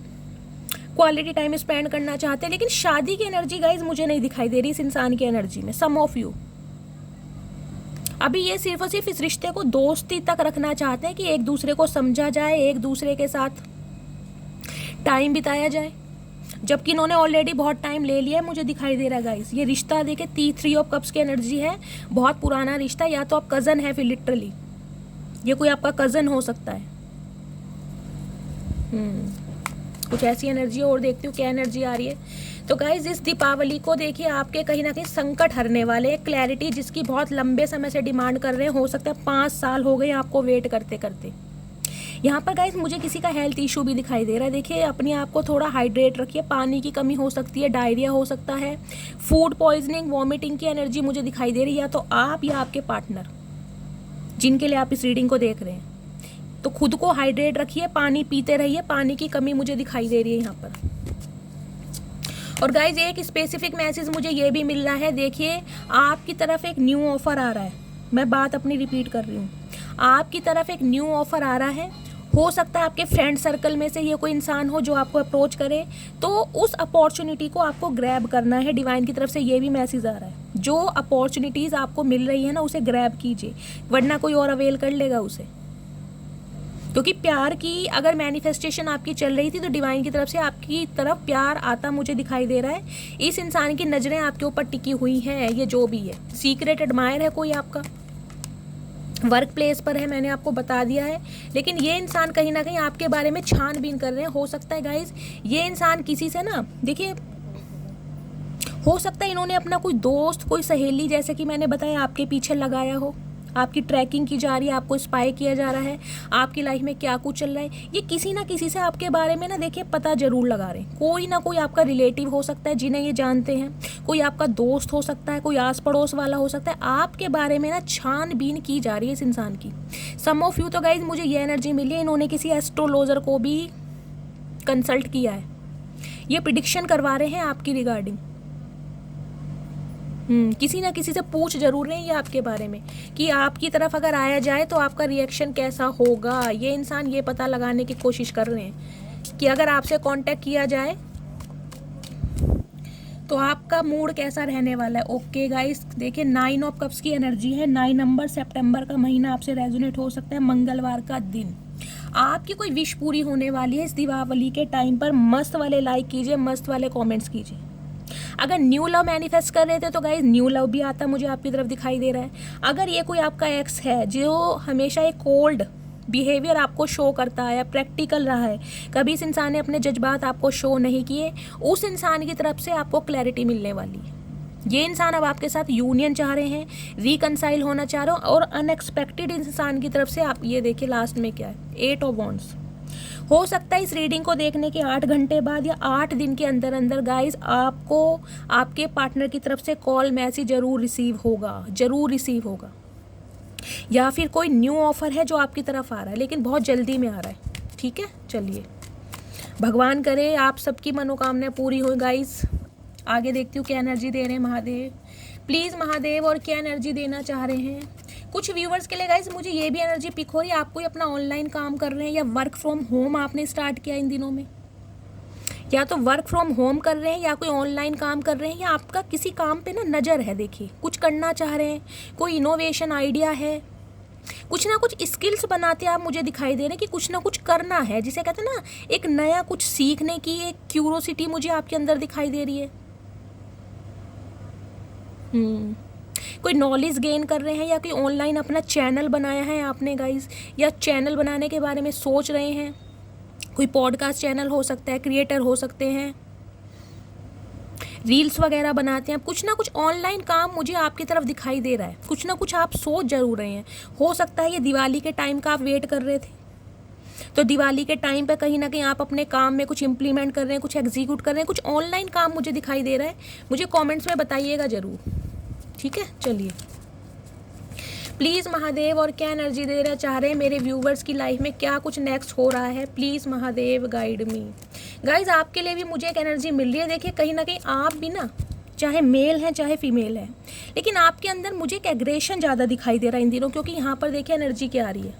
क्वालिटी टाइम स्पेंड करना चाहते हैं। लेकिन शादी की एनर्जी गाइज मुझे नहीं दिखाई दे रही इस इंसान की एनर्जी में। सम ऑफ यू अभी ये सिर्फ और सिर्फ इस रिश्ते को दोस्ती तक रखना चाहते हैं कि एक दूसरे को समझा जाए, एक दूसरे के साथ टाइम बिताया जाए, जबकि इन्होंने ऑलरेडी बहुत टाइम ले लिया है, मुझे दिखाई दे रहा है गाइस। ये रिश्ता देखिए 3 ऑफ कप्स की एनर्जी है, बहुत पुराना रिश्ता, या तो आप कज़न है, फिर लिटरली ये कोई आपका कज़न हो सकता है। कुछ ऐसी एनर्जी और देखती हूँ क्या एनर्जी आ रही है। तो गाइज इस दीपावली को देखिए आपके कहीं ना कहीं संकट हरने वाले, क्लैरिटी जिसकी बहुत लंबे समय से डिमांड कर रहे हैं। हो सकता है 5 साल हो गए आपको वेट करते करते। यहाँ पर गाइस मुझे किसी का हेल्थ इशू भी दिखाई दे रहा है। देखिए अपने आप को थोड़ा हाइड्रेट रखिए, पानी की कमी हो सकती है, डायरिया हो सकता है, फूड पॉइजनिंग, वॉमिटिंग की एनर्जी मुझे दिखाई दे रही है, या तो आप या आपके पार्टनर जिनके लिए आप इस रीडिंग को देख रहे हैं। तो खुद को हाइड्रेट रखिए, पानी पीते रहिए, पानी की कमी मुझे दिखाई दे रही है यहाँ पर। और गाइज एक स्पेसिफिक मैसेज मुझे ये भी मिल रहा है, देखिए आपकी तरफ एक न्यू ऑफर आ रहा है। मैं बात अपनी रिपीट कर रही हूँ, आपकी तरफ एक न्यू ऑफर आ रहा है। हो सकता है आपके फ्रेंड सर्कल में से ये कोई इंसान हो जो आपको अप्रोच करे, तो उस अपॉर्चुनिटी को आपको ग्रैब करना है। डिवाइन की तरफ से ये भी मैसेज आ रहा है, जो अपॉर्चुनिटीज़ आपको मिल रही है ना उसे ग्रैब कीजिए, वरना कोई और अवेल कर लेगा उसे। क्योंकि प्यार की अगर मैनिफेस्टेशन आपकी चल रही थी तो डिवाइन की तरफ से आपकी तरफ प्यार आता मुझे दिखाई दे रहा है। इस इंसान की नज़रें आपके ऊपर टिकी हुई हैं, ये जो भी है, सीक्रेट एडमायर है कोई आपका, वर्क प्लेस पर है, मैंने आपको बता दिया है। लेकिन ये इंसान कहीं ना कहीं आपके बारे में छानबीन कर रहे हैं। हो सकता है गाइज ये इंसान किसी से ना, देखिए हो सकता है इन्होंने अपना कोई दोस्त, कोई सहेली, जैसे कि मैंने बताया, आपके पीछे लगाया हो, आपकी ट्रैकिंग की जा रही है, आपको स्पाई किया जा रहा है, आपकी लाइफ में क्या कुछ चल रहा है। ये किसी ना किसी से आपके बारे में ना देखिए पता जरूर लगा रहे हैं। कोई ना कोई आपका रिलेटिव हो सकता है जिन्हें ये जानते हैं, कोई आपका दोस्त हो सकता है, कोई आस पड़ोस वाला हो सकता है। आपके बारे में ना छानबीन की जा रही है इस इंसान की। सम ऑफ यू तो गाइज मुझे ये एनर्जी मिली है, इन्होंने किसी एस्ट्रोलॉजर को भी कंसल्ट किया है, ये प्रिडिक्शन करवा रहे हैं आपकी रिगार्डिंग। किसी ना किसी से पूछ जरूर रहे हैं ये आपके बारे में कि आपकी तरफ अगर आया जाए तो आपका रिएक्शन कैसा होगा। ये इंसान ये पता लगाने की कोशिश कर रहे हैं कि अगर आपसे कांटेक्ट किया जाए तो आपका मूड कैसा रहने वाला है। ओके गाइस, देखिए 9 ऑफ कप्स की एनर्जी है। 9 नंबर, सितंबर का महीना आपसे रेजोनेट हो सकता है, मंगलवार का दिन। आपकी कोई विश पूरी होने वाली है इस दीपावली के टाइम पर। मस्त वाले लाइक कीजिए, मस्त वाले कमेंट्स कीजिए। अगर न्यू लव मैनिफेस्ट कर रहे थे तो गाइज न्यू लव भी आता मुझे आपकी तरफ दिखाई दे रहा है। अगर ये कोई आपका एक्स है जो हमेशा एक कोल्ड बिहेवियर आपको शो करता है, प्रैक्टिकल रहा है, कभी इस इंसान ने अपने जज्बात आपको शो नहीं किए, उस इंसान की तरफ से आपको क्लैरिटी मिलने वाली है। ये इंसान अब आपके साथ यूनियन चाह रहे हैं, रिकनसाइल होना चाह रहे हो, और अनएक्सपेक्टेड इंसान की तरफ से आप ये देखिए लास्ट में क्या है, 8 ऑफ वॉन्ड्स। हो सकता है इस रीडिंग को देखने के 8 घंटे बाद या 8 दिन के अंदर अंदर गाइज आपको आपके पार्टनर की तरफ से कॉल मैसेज जरूर रिसीव होगा, या फिर कोई न्यू ऑफर है जो आपकी तरफ आ रहा है, लेकिन बहुत जल्दी में आ रहा है। ठीक है, चलिए भगवान करे आप सबकी मनोकामना पूरी हो गाइज। आगे देखती हूँ क्या एनर्जी दे रहे हैं महादेव। प्लीज़ महादेव और क्या एनर्जी देना चाह रहे हैं। कुछ व्यूवर्स के लिए गाइस मुझे ये भी एनर्जी पिक हो रही है, आप कोई अपना ऑनलाइन काम कर रहे हैं या वर्क फ्रॉम होम आपने स्टार्ट किया इन दिनों में, या तो वर्क फ्रॉम होम कर रहे हैं या कोई ऑनलाइन काम कर रहे हैं, या आपका किसी काम पे ना नज़र है, देखिए कुछ करना चाह रहे हैं, कोई इनोवेशन आइडिया है, कुछ ना कुछ स्किल्स बनाते आप मुझे दिखाई दे रहे हैं कि कुछ ना कुछ करना है, जिसे कहते हैं ना एक नया कुछ सीखने की एक क्यूरोसिटी मुझे आपके अंदर दिखाई दे रही है। कोई नॉलेज गेन कर रहे हैं या कोई ऑनलाइन अपना चैनल बनाया है आपने गाइस, या चैनल बनाने के बारे में सोच रहे हैं। कोई पॉडकास्ट चैनल हो सकता है, क्रिएटर हो सकते हैं, रील्स वगैरह बनाते हैं, कुछ ना कुछ ऑनलाइन काम मुझे आपकी तरफ दिखाई दे रहा है। कुछ ना कुछ आप सोच जरूर रहे हैं। हो सकता है ये दिवाली के टाइम का आप वेट कर रहे थे, तो दिवाली के टाइम पे कहीं ना कहीं आप अपने काम में कुछ इंप्लीमेंट कर रहे हैं, कुछ एग्जीक्यूट कर रहे हैं, कुछ ऑनलाइन काम मुझे दिखाई दे रहा है। मुझे कमेंट्स में बताइएगा ज़रूर, ठीक है। चलिए प्लीज़ महादेव और क्या एनर्जी देना चाह रहे हैं मेरे व्यूवर्स की लाइफ में, क्या कुछ नेक्स्ट हो रहा है, please Mahadev guide me. Guys आपके लिए भी मुझे एक एनर्जी मिल रही है। देखिए कहीं ना कहीं आप भी ना, चाहे मेल हैं चाहे फीमेल है, लेकिन आपके अंदर मुझे एक एग्रेशन ज़्यादा दिखाई दे रहा है इन दिनों, क्योंकि यहाँ पर देखिए एनर्जी क्या आ रही है,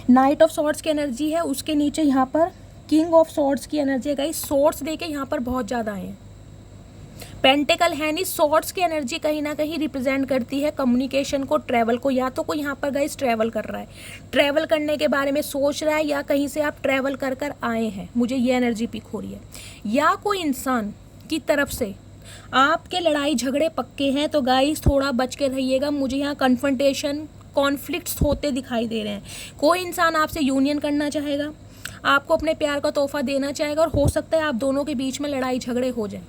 नाइट ऑफ सॉर्ड्स की एनर्जी है, उसके नीचे यहाँ पर किंग ऑफ सॉर्ड्स की एनर्जी है। गाइज सॉर्ड्स देके यहाँ पर बहुत ज़्यादा आए हैं, पेंटिकल है नहीं, सॉर्ड्स की एनर्जी कहीं ना कहीं रिप्रेजेंट करती है कम्युनिकेशन को, ट्रैवल को। या तो कोई यहाँ पर गाइस ट्रैवल कर रहा है, ट्रैवल करने के बारे में सोच रहा है, या कहीं से आप ट्रैवल कर कर आए हैं, मुझे ये एनर्जी पिक हो रही है। या कोई इंसान की तरफ से आपके लड़ाई झगड़े पक्के हैं, तो गाइस थोड़ा बच के रहिएगा। मुझे यहाँ कन्फ्रंटेशन, कॉन्फ्लिक्ट्स होते दिखाई दे रहे हैं। कोई इंसान आपसे यूनियन करना चाहेगा, आपको अपने प्यार का तोहफा देना चाहेगा, और हो सकता है आप दोनों के बीच में लड़ाई झगड़े हो जाए।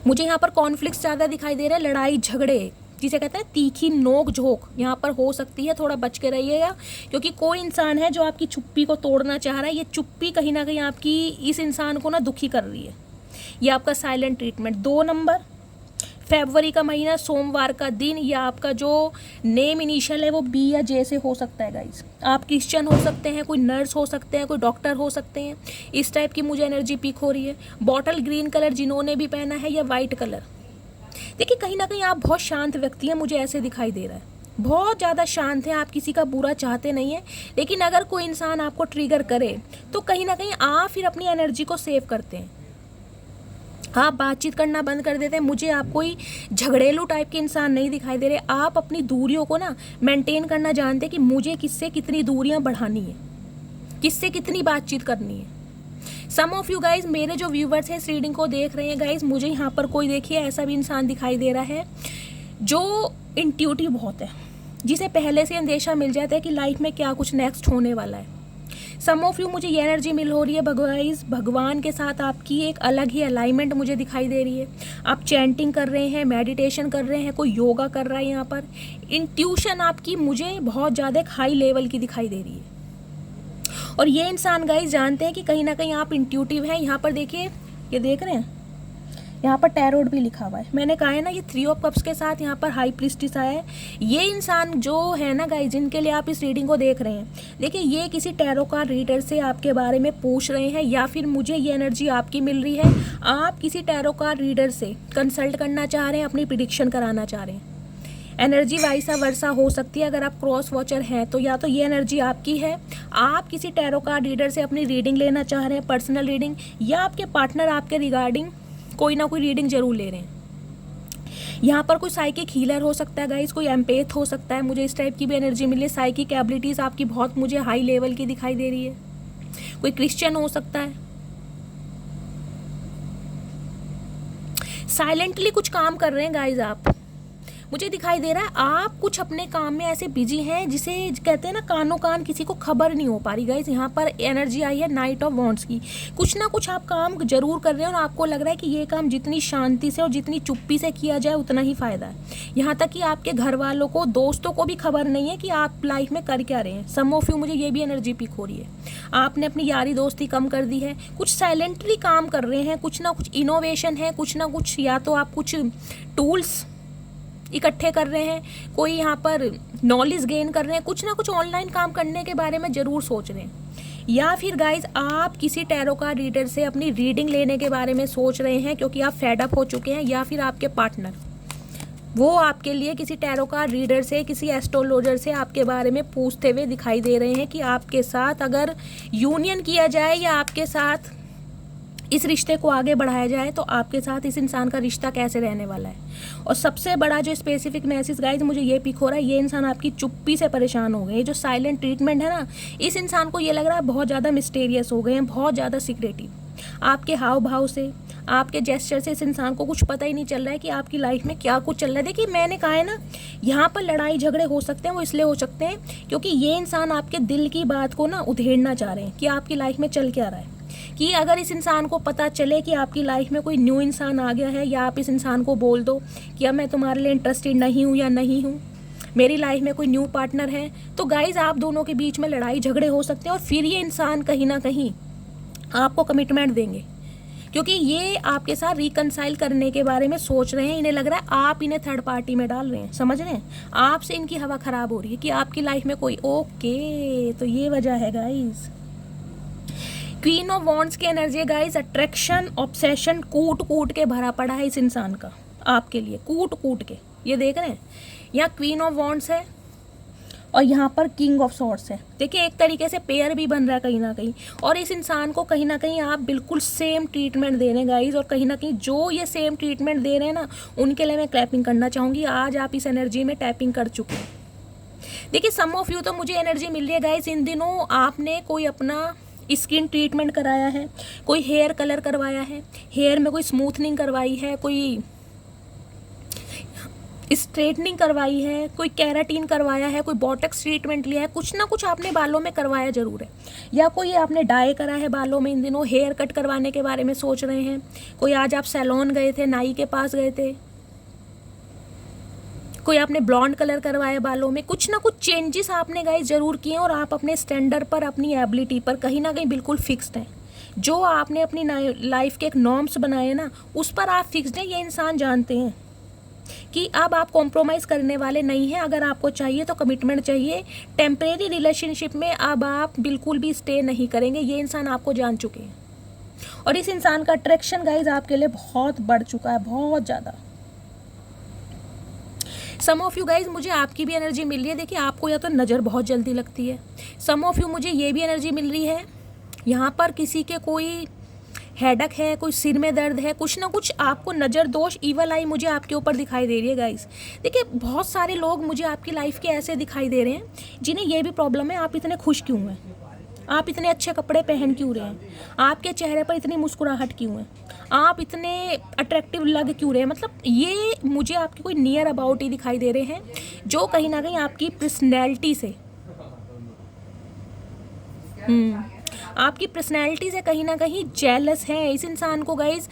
मुझे यहाँ पर कॉन्फ्लिक्ट ज़्यादा दिखाई दे रहा है, लड़ाई झगड़े जिसे कहते हैं तीखी नोक झोंक यहाँ पर हो सकती है, थोड़ा बच के रहिएगा। क्योंकि कोई इंसान है जो आपकी चुप्पी को तोड़ना चाह रहा है। ये चुप्पी कहीं ना कहीं आपकी इस इंसान को ना दुखी कर रही है। ये आपका साइलेंट ट्रीटमेंट। 2 नंबर, फरवरी का महीना, सोमवार का दिन, या आपका जो नेम इनिशियल है वो बी या जे से हो सकता है गाइज। आप क्रिश्चियन हो सकते हैं, कोई नर्स हो सकते हैं, कोई डॉक्टर हो सकते हैं। इस टाइप की मुझे एनर्जी पिक हो रही है। बॉटल ग्रीन कलर जिन्होंने भी पहना है, या वाइट कलर। देखिए कहीं ना कहीं आप बहुत शांत व्यक्ति हैं, मुझे ऐसे दिखाई दे रहा है, बहुत ज़्यादा शांत हैं, आप किसी का बुरा चाहते नहीं हैं। लेकिन अगर कोई इंसान आपको ट्रिगर करे तो कहीं ना कहीं आप फिर अपनी एनर्जी को सेव करते हैं, आप बातचीत करना बंद कर देते हैं। मुझे आप कोई झगड़ेलू टाइप के इंसान नहीं दिखाई दे रहे। आप अपनी दूरियों को ना मेंटेन करना जानते हैं कि मुझे किससे कितनी दूरियां बढ़ानी है, किससे कितनी बातचीत करनी है। सम ऑफ यू गाइज, मेरे जो व्यूवर्स हैं इस रीडिंग को देख रहे हैं गाइज, मुझे यहाँ पर कोई देखिए ऐसा भी इंसान दिखाई दे रहा है जो इंट्यूटिव बहुत है, जिसे पहले से अंदेशा मिल जाता है कि लाइफ में क्या कुछ नेक्स्ट होने वाला है। सम ऑफ यू, मुझे ये एनर्जी मिल हो रही है भगवान के साथ आपकी एक अलग ही अलाइनमेंट मुझे दिखाई दे रही है। आप चैंटिंग कर रहे हैं, मेडिटेशन कर रहे हैं, कोई योगा कर रहा है। यहाँ पर इंट्यूशन आपकी मुझे बहुत ज़्यादा एक हाई लेवल की दिखाई दे रही है। और ये इंसान गाइस जानते हैं कि कहीं ना कहीं आप इंट्यूटिव हैं। यहाँ पर देखिए, ये देख रहे हैं, यहाँ पर टैरोट भी लिखा हुआ है। मैंने कहा है ना, ये 3 ऑफ कप्स के साथ यहाँ पर हाई प्रीस्टिस आया है। ये इंसान जो है ना गाइस, जिनके लिए आप इस रीडिंग को देख रहे हैं, देखिए ये किसी टैरो कार्ड रीडर से आपके बारे में पूछ रहे हैं, या फिर मुझे ये एनर्जी आपकी मिल रही है, आप किसी टैरो कार्ड रीडर से कंसल्ट करना चाह रहे हैं, अपनी प्रिडिक्शन कराना चाह रहे हैं। एनर्जी वाइसा वर्सा हो सकती है। अगर आप क्रॉस वॉचर हैं तो या तो ये एनर्जी आपकी है, आप किसी टैरो कार्ड रीडर से अपनी रीडिंग लेना चाह रहे हैं, पर्सनल रीडिंग, या आपके पार्टनर आपके रिगार्डिंग कोई ना कोई रीडिंग जरूर ले रहे हैं। यहाँ पर कोई साइकिक हीलर हो सकता है गाइस, कोई एम्पैथ हो सकता है। मुझे इस टाइप की भी एनर्जी मिली है। साइकिक एबिलिटीज़ आपकी बहुत मुझे हाई लेवल की दिखाई दे रही है। कोई क्रिश्चियन हो सकता है। साइलेंटली कुछ काम कर रहे हैं गाइस आप, मुझे दिखाई दे रहा है। आप कुछ अपने काम में ऐसे बिजी हैं जिसे कहते हैं ना, कानों कान किसी को खबर नहीं हो पा रही गाइस। यहाँ पर एनर्जी आई है नाइट ऑफ वॉन्ड्स की। कुछ ना कुछ आप काम जरूर कर रहे हैं और आपको लग रहा है कि ये काम जितनी शांति से और जितनी चुप्पी से किया जाए उतना ही फ़ायदा है। यहाँ तक कि आपके घर वालों को, दोस्तों को भी खबर नहीं है कि आप लाइफ में कर क्या रहे हैं। सम ऑफ यू, मुझे ये भी एनर्जी पिक हो रही है। आपने अपनी यारी दोस्ती कम कर दी है, कुछ साइलेंटली काम कर रहे हैं, कुछ ना कुछ इनोवेशन है, कुछ ना कुछ, या तो आप कुछ टूल्स इकट्ठे कर रहे हैं, कोई यहाँ पर नॉलेज गेन कर रहे हैं, कुछ ना कुछ ऑनलाइन काम करने के बारे में ज़रूर सोच रहे हैं। या फिर गाइज आप किसी टैरो कार्ड रीडर से अपनी रीडिंग लेने के बारे में सोच रहे हैं क्योंकि आप फेड अप हो चुके हैं। या फिर आपके पार्टनर, वो आपके लिए किसी टैरो कार्ड रीडर से, किसी एस्ट्रोलॉजर से आपके बारे में पूछते हुए दिखाई दे रहे हैं कि आपके साथ अगर यूनियन किया जाए या आपके साथ इस रिश्ते को आगे बढ़ाया जाए तो आपके साथ इस इंसान का रिश्ता कैसे रहने वाला है। और सबसे बड़ा जो स्पेसिफिक मैसेज गाइज मुझे ये पिक हो रहा है, ये इंसान आपकी चुप्पी से परेशान हो गए। ये जो साइलेंट ट्रीटमेंट है ना, इस इंसान को ये लग रहा है बहुत ज़्यादा मिस्टीरियस हो गए हैं, बहुत ज़्यादा सीक्रेटिव। आपके हाव भाव से, आपके जेस्चर से इस इंसान को कुछ पता ही नहीं चल रहा है कि आपकी लाइफ में क्या कुछ चल रहा है। देखिए मैंने कहा है ना, यहाँ पर लड़ाई झगड़े हो सकते हैं, वो इसलिए हो सकते हैं क्योंकि ये इंसान आपके दिल की बात को ना उधेड़ना चाह रहे हैं कि आपकी लाइफ में चल क्या रहा है। कि अगर इस इंसान को पता चले कि आपकी लाइफ में कोई न्यू इंसान आ गया है, या आप इस इंसान को बोल दो कि अब मैं तुम्हारे लिए इंटरेस्टेड नहीं हूँ या नहीं हूँ, मेरी लाइफ में कोई न्यू पार्टनर है, तो गाइज आप दोनों के बीच में लड़ाई झगड़े हो सकते हैं। और फिर ये इंसान कहीं ना कहीं आपको कमिटमेंट देंगे क्योंकि ये आपके साथ रिकनसाइल करने के बारे में सोच रहे हैं। इन्हें लग रहा है आप इन्हें थर्ड पार्टी में डाल रहे हैं, समझ रहे हैं, आपसे इनकी हवा खराब हो रही है कि आपकी लाइफ में कोई। ओके, तो ये वजह है गाइज। क्वीन ऑफ वॉन्ड्स की एनर्जी गाइस, अट्रैक्शन, ऑब्सेशन, कूट कूट के भरा पड़ा है इस इंसान का आपके लिए, कूट कूट के। ये देख रहे हैं, यहाँ क्वीन ऑफ वॉन्ड्स है और यहाँ पर किंग ऑफ सॉर्ड्स है। देखिए एक तरीके से पेयर भी बन रहा है कहीं ना कहीं, और इस इंसान को कहीं ना कहीं आप बिल्कुल सेम ट्रीटमेंट दे रहे हैं गाइज। और कहीं ना कहीं जो ये सेम ट्रीटमेंट दे रहे हैं ना, उनके लिए मैं क्लैपिंग करना चाहूँगी। आज आप इस एनर्जी में टैपिंग कर चुके हैं। देखिए सम ऑफ यू, तो मुझे एनर्जी मिल रही है गाइज, इन दिनों आपने कोई अपना स्किन ट्रीटमेंट कराया है, कोई हेयर कलर करवाया है, हेयर में कोई स्मूथनिंग करवाई है, कोई स्ट्रेटनिंग करवाई है, कोई केराटिन करवाया है, कोई बॉटक्स ट्रीटमेंट लिया है, कुछ ना कुछ आपने बालों में करवाया जरूर है। या कोई आपने डाई करा है बालों में, इन दिनों हेयर कट करवाने के बारे में सोच रहे हैं। कोई आज आप सैलून गए थे, नाई के पास गए थे, कोई आपने ब्लॉन्ड कलर करवाया बालों में। कुछ ना कुछ चेंजेस आपने गाइस जरूर किए और आप अपने स्टैंडर्ड पर, अपनी एबिलिटी पर कहीं ना कहीं बिल्कुल फिक्स्ड हैं। जो आपने अपनी लाइफ के एक नॉर्म्स बनाए ना, उस पर आप फिक्स्ड हैं। ये इंसान जानते हैं कि अब आप कॉम्प्रोमाइज़ करने वाले नहीं हैं। अगर आपको चाहिए तो कमिटमेंट चाहिए। टेम्परेरी रिलेशनशिप में अब आप बिल्कुल भी स्टे नहीं करेंगे। ये इंसान आपको जान चुके हैं और इस इंसान का अट्रैक्शन गाइज आपके लिए बहुत बढ़ चुका है, बहुत ज़्यादा। सम ऑफ यू गाइज, मुझे आपकी भी एनर्जी मिल रही है। देखिए आपको या तो नज़र बहुत जल्दी लगती है। सम ऑफ यू, मुझे ये भी एनर्जी मिल रही है, यहाँ पर किसी के कोई हेडक है, कोई सिर में दर्द है, कुछ ना कुछ आपको नज़र दोष, ईवल आई मुझे आपके ऊपर दिखाई दे रही है गाइस। देखिए बहुत सारे लोग मुझे आपकी लाइफ के ऐसे दिखाई दे रहे हैं जिन्हें ये भी प्रॉब्लम है, आप इतने खुश क्यों हैं। आप इतने अच्छे कपड़े पहन क्यों रहे हैं? आपके चेहरे पर इतनी मुस्कुराहट क्यों है? आप इतने अट्रैक्टिव लग क्यों रहे हैं? मतलब ये मुझे आपके कोई नियर अबाउट ही दिखाई दे रहे हैं जो कहीं ना कहीं आपकी पर्सनैलिटी से आपकी पर्सनैलिटी से कहीं ना कहीं जेलस हैं इस इंसान को। गाइज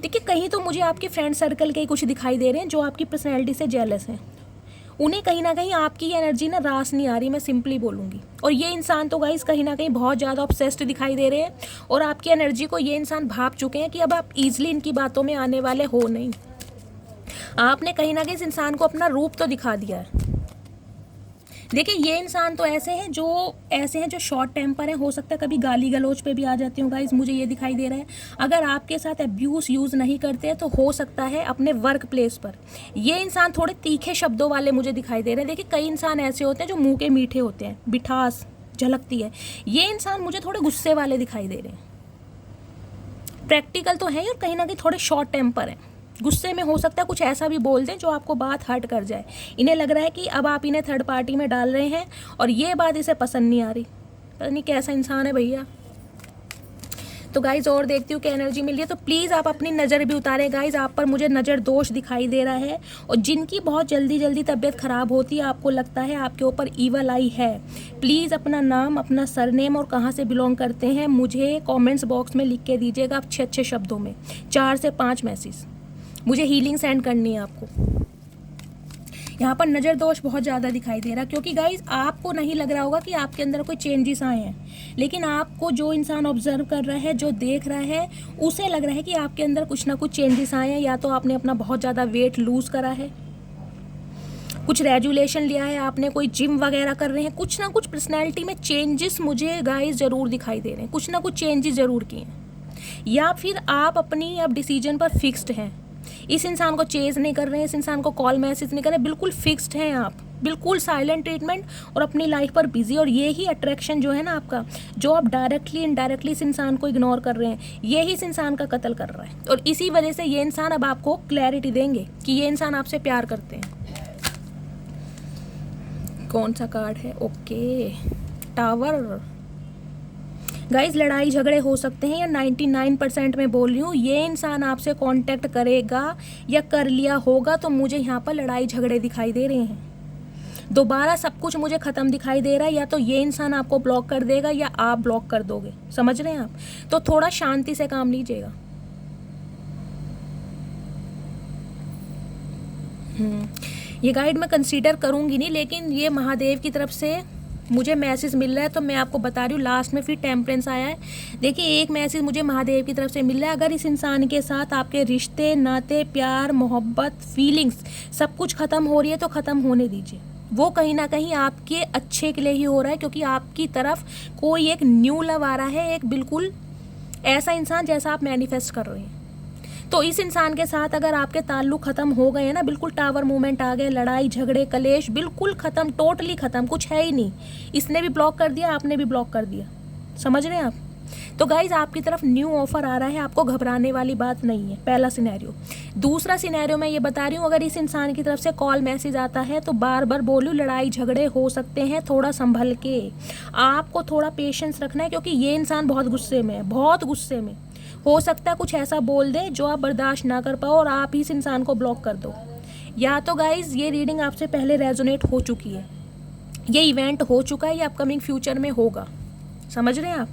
देखिए, कहीं तो मुझे आपके फ्रेंड सर्कल के कुछ दिखाई दे रहे हैं जो आपकी पर्सनैलिटी से जेलस हैं। उन्हें कहीं ना कहीं आपकी एनर्जी ना रास नहीं आ रही, मैं सिंपली बोलूँगी। और ये इंसान तो गाइस कहीं ना कहीं बहुत ज़्यादा ऑब्सेस्ड दिखाई दे रहे हैं और आपकी एनर्जी को ये इंसान भाप चुके हैं कि अब आप ईजिली इनकी बातों में आने वाले हो नहीं। आपने कहीं ना कहीं इस इंसान को अपना रूप तो दिखा दिया है। देखिए, ये इंसान तो ऐसे हैं जो शॉर्ट टेम्पर हैं। हो सकता है कभी गाली गलौज पे भी आ जाते हो गाइस, मुझे ये दिखाई दे रहा है। अगर आपके साथ अब्यूज़ यूज़ नहीं करते हैं तो हो सकता है अपने वर्क प्लेस पर ये इंसान थोड़े तीखे शब्दों वाले मुझे दिखाई दे रहे हैं। देखिए, कई इंसान ऐसे होते हैं जो मुँह के मीठे होते हैं, मिठास झलकती है। ये इंसान मुझे थोड़े गुस्से वाले दिखाई दे रहे हैं। प्रैक्टिकल तो है और कहीं ना कहीं थोड़े शॉर्ट टेम्पर हैं। गुस्से में हो सकता है कुछ ऐसा भी बोल दें जो आपको बात हर्ट कर जाए। इन्हें लग रहा है कि अब आप इन्हें थर्ड पार्टी में डाल रहे हैं और ये बात इसे पसंद नहीं आ रही। पता नहीं कैसा इंसान है भैया। तो गाइज और देखती हूँ क्या एनर्जी मिल रही है। तो प्लीज़ आप अपनी नज़र भी उतारें गाइज, आप पर मुझे नज़र दोष दिखाई दे रहा है। और जिनकी बहुत जल्दी जल्दी तबीयत ख़राब होती है, आपको लगता है आपके ऊपर ईवल आई है, प्लीज़ अपना नाम, अपना सरनेम और कहाँ से बिलोंग करते हैं मुझे कमेंट्स बॉक्स में लिख के दीजिएगा, अच्छे अच्छे शब्दों में 4 से 5 मैसेज। मुझे हीलिंग सेंड करनी है आपको। यहाँ पर नज़र दोष बहुत ज़्यादा दिखाई दे रहा, क्योंकि गाइज आपको नहीं लग रहा होगा कि आपके अंदर कोई चेंजेस आए हैं, लेकिन आपको जो इंसान ऑब्जर्व कर रहा है, जो देख रहा है, उसे लग रहा है कि आपके अंदर कुछ ना कुछ चेंजेस आए हैं। या तो आपने अपना बहुत ज़्यादा वेट लूज़ करा है, कुछ रेजुलेशन लिया है आपने, कोई जिम वगैरह कर रहे हैं, कुछ ना कुछ पर्सनैलिटी में चेंजेस मुझे गाइज ज़रूर दिखाई दे रहे हैं, कुछ ना कुछ चेंजेस ज़रूर किए हैं। या फिर आप अपनी अब डिसीजन पर फिक्स्ड हैं, इस इंसान को चेज नहीं कर रहे हैं, इस इंसान को कॉल मैसेज नहीं कर रहे हैं, बिल्कुल फिक्स्ड हैं आप, बिल्कुल साइलेंट ट्रीटमेंट और अपनी लाइफ पर बिजी। और ये ही अट्रैक्शन जो है ना आपका, जो आप डायरेक्टली इनडायरेक्टली इस इंसान को इग्नोर कर रहे हैं, ये ही इस इंसान का कत्ल कर रहा है। और इसी वजह से ये इंसान अब आपको क्लैरिटी देंगे कि ये इंसान आपसे प्यार करते हैं। कौन सा कार्ड है? Okay, tower. गाइज लड़ाई झगड़े हो सकते हैं, या 99% में बोल रही हूँ, ये इंसान आपसे कांटेक्ट करेगा या कर लिया होगा, तो मुझे यहाँ पर लड़ाई झगड़े दिखाई दे रहे हैं। दोबारा सब कुछ मुझे ख़त्म दिखाई दे रहा है, या तो ये इंसान आपको ब्लॉक कर देगा या आप ब्लॉक कर दोगे। समझ रहे हैं आप? तो थोड़ा शांति से काम लीजिएगा। ये गाइड मैं कंसीडर करूँगी नहीं, लेकिन ये महादेव की तरफ से मुझे मैसेज मिल रहा है, तो मैं आपको बता रही हूँ। लास्ट में फिर टेम्परेंस आया है। देखिए, एक मैसेज मुझे महादेव की तरफ से मिल रहा है, अगर इस इंसान के साथ आपके रिश्ते, नाते, प्यार, मोहब्बत, फीलिंग्स सब कुछ ख़त्म हो रही है तो ख़त्म होने दीजिए। वो कहीं ना कहीं आपके अच्छे के लिए ही हो रहा है, क्योंकि आपकी तरफ कोई एक न्यू लव आ रहा है, एक बिल्कुल ऐसा इंसान जैसा आप मैनिफेस्ट कर रहे हैं। तो इस इंसान के साथ अगर आपके ताल्लुक ख़त्म हो गए हैं ना, बिल्कुल टावर मूवमेंट आ गए, लड़ाई झगड़े कलेश बिल्कुल ख़त्म, टोटली ख़त्म, कुछ है ही नहीं। इसने भी ब्लॉक कर दिया, आपने भी ब्लॉक कर दिया। समझ रहे हैं आप? तो गाइज आपकी तरफ न्यू ऑफर आ रहा है, आपको घबराने वाली बात नहीं है। पहला सिनेरियो। दूसरा सिनेरियो मैं ये बता रही हूँ, अगर इस इंसान की तरफ से कॉल मैसेज आता है तो बार बार बोलूँ, लड़ाई झगड़े हो सकते हैं, थोड़ा संभल के, आपको थोड़ा पेशेंस रखना है, क्योंकि ये इंसान बहुत गुस्से में है, बहुत गुस्से में। हो सकता है कुछ ऐसा बोल दे जो आप बर्दाश्त ना कर पाओ और आप इस इंसान को ब्लॉक कर दो। या तो गाइज ये रीडिंग आपसे पहले रेजोनेट हो चुकी है, ये इवेंट हो चुका है, ये अपकमिंग फ्यूचर में होगा। समझ रहे हैं आप?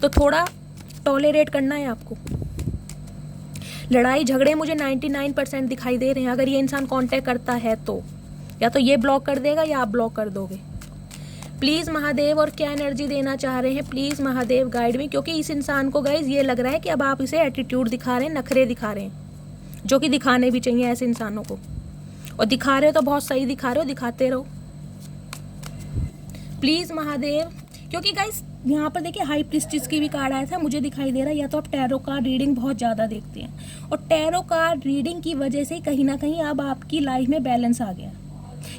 तो थोड़ा टॉलरेट करना है आपको। लड़ाई झगड़े मुझे 99% दिखाई दे रहे हैं। अगर ये इंसान कांटेक्ट करता है तो या तो ये ब्लॉक कर देगा या आप ब्लॉक कर दोगे। प्लीज़ महादेव, और क्या एनर्जी देना चाह रहे हैं प्लीज़ महादेव गाइड में, क्योंकि इस इंसान को गाइज ये लग रहा है कि अब आप इसे एटीट्यूड दिखा रहे हैं, नखरे दिखा रहे हैं, जो कि दिखाने भी चाहिए ऐसे इंसानों को। और दिखा रहे हो तो बहुत सही दिखा रहे हो, दिखाते रहो प्लीज़ महादेव। क्योंकि गाइज यहाँ पर देखिए हाई प्रिस्टिस की भी कार्ड आया था, मुझे दिखाई दे रहा है या तो आप टैरो कार्ड रीडिंग बहुत ज़्यादा देखते हैं, और टैरो कार्ड रीडिंग की वजह से कहीं ना कहीं अब आपकी लाइफ में बैलेंस आ गया,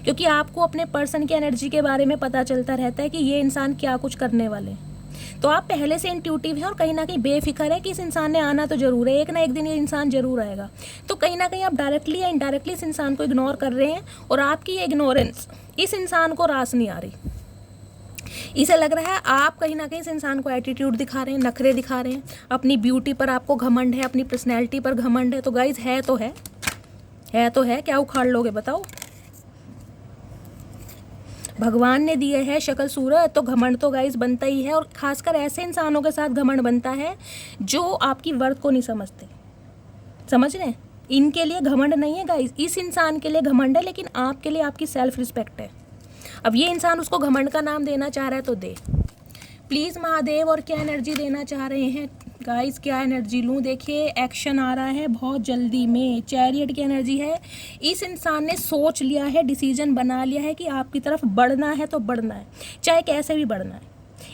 क्योंकि आपको अपने पर्सन की एनर्जी के बारे में पता चलता रहता है कि ये इंसान क्या कुछ करने वाले हैं। तो आप पहले से इंट्यूटिव हैं और कहीं ना कहीं बेफिक्र है कि इस इंसान ने आना तो जरूर है, एक ना एक दिन ये इंसान जरूर आएगा। तो कहीं ना कहीं आप डायरेक्टली या इनडायरेक्टली इस इंसान को इग्नोर कर रहे हैं, और आपकी ये इग्नोरेंस इस इंसान को रास नहीं आ रही। इसे लग रहा है आप कहीं ना कहीं इस इंसान को एटीट्यूड दिखा रहे हैं, नखरे दिखा रहे हैं, अपनी ब्यूटी पर आपको घमंड है, अपनी पर्सनैलिटी पर घमंड है। तो गाइज है तो है, क्या उखाड़ लोगे बताओ। भगवान ने दिए है शक्ल सूरत, तो घमंड तो गाइज बनता ही है। और खासकर ऐसे इंसानों के साथ घमंड बनता है जो आपकी वर्थ को नहीं समझते। समझ रहे हैं? इनके लिए घमंड नहीं है गाइज, इस इंसान के लिए घमंड है, लेकिन आपके लिए आपकी सेल्फ रिस्पेक्ट है। अब ये इंसान उसको घमंड का नाम देना चाह रहा है तो दे प्लीज़ महादेव। और क्या एनर्जी देना चाह रहे हैं गाइस, क्या एनर्जी लूँ? देखिए एक्शन आ रहा है बहुत जल्दी में। चैरियट की एनर्जी है। इस इंसान ने सोच लिया है, डिसीजन बना लिया है कि आपकी तरफ बढ़ना है तो बढ़ना है, चाहे कैसे भी बढ़ना है।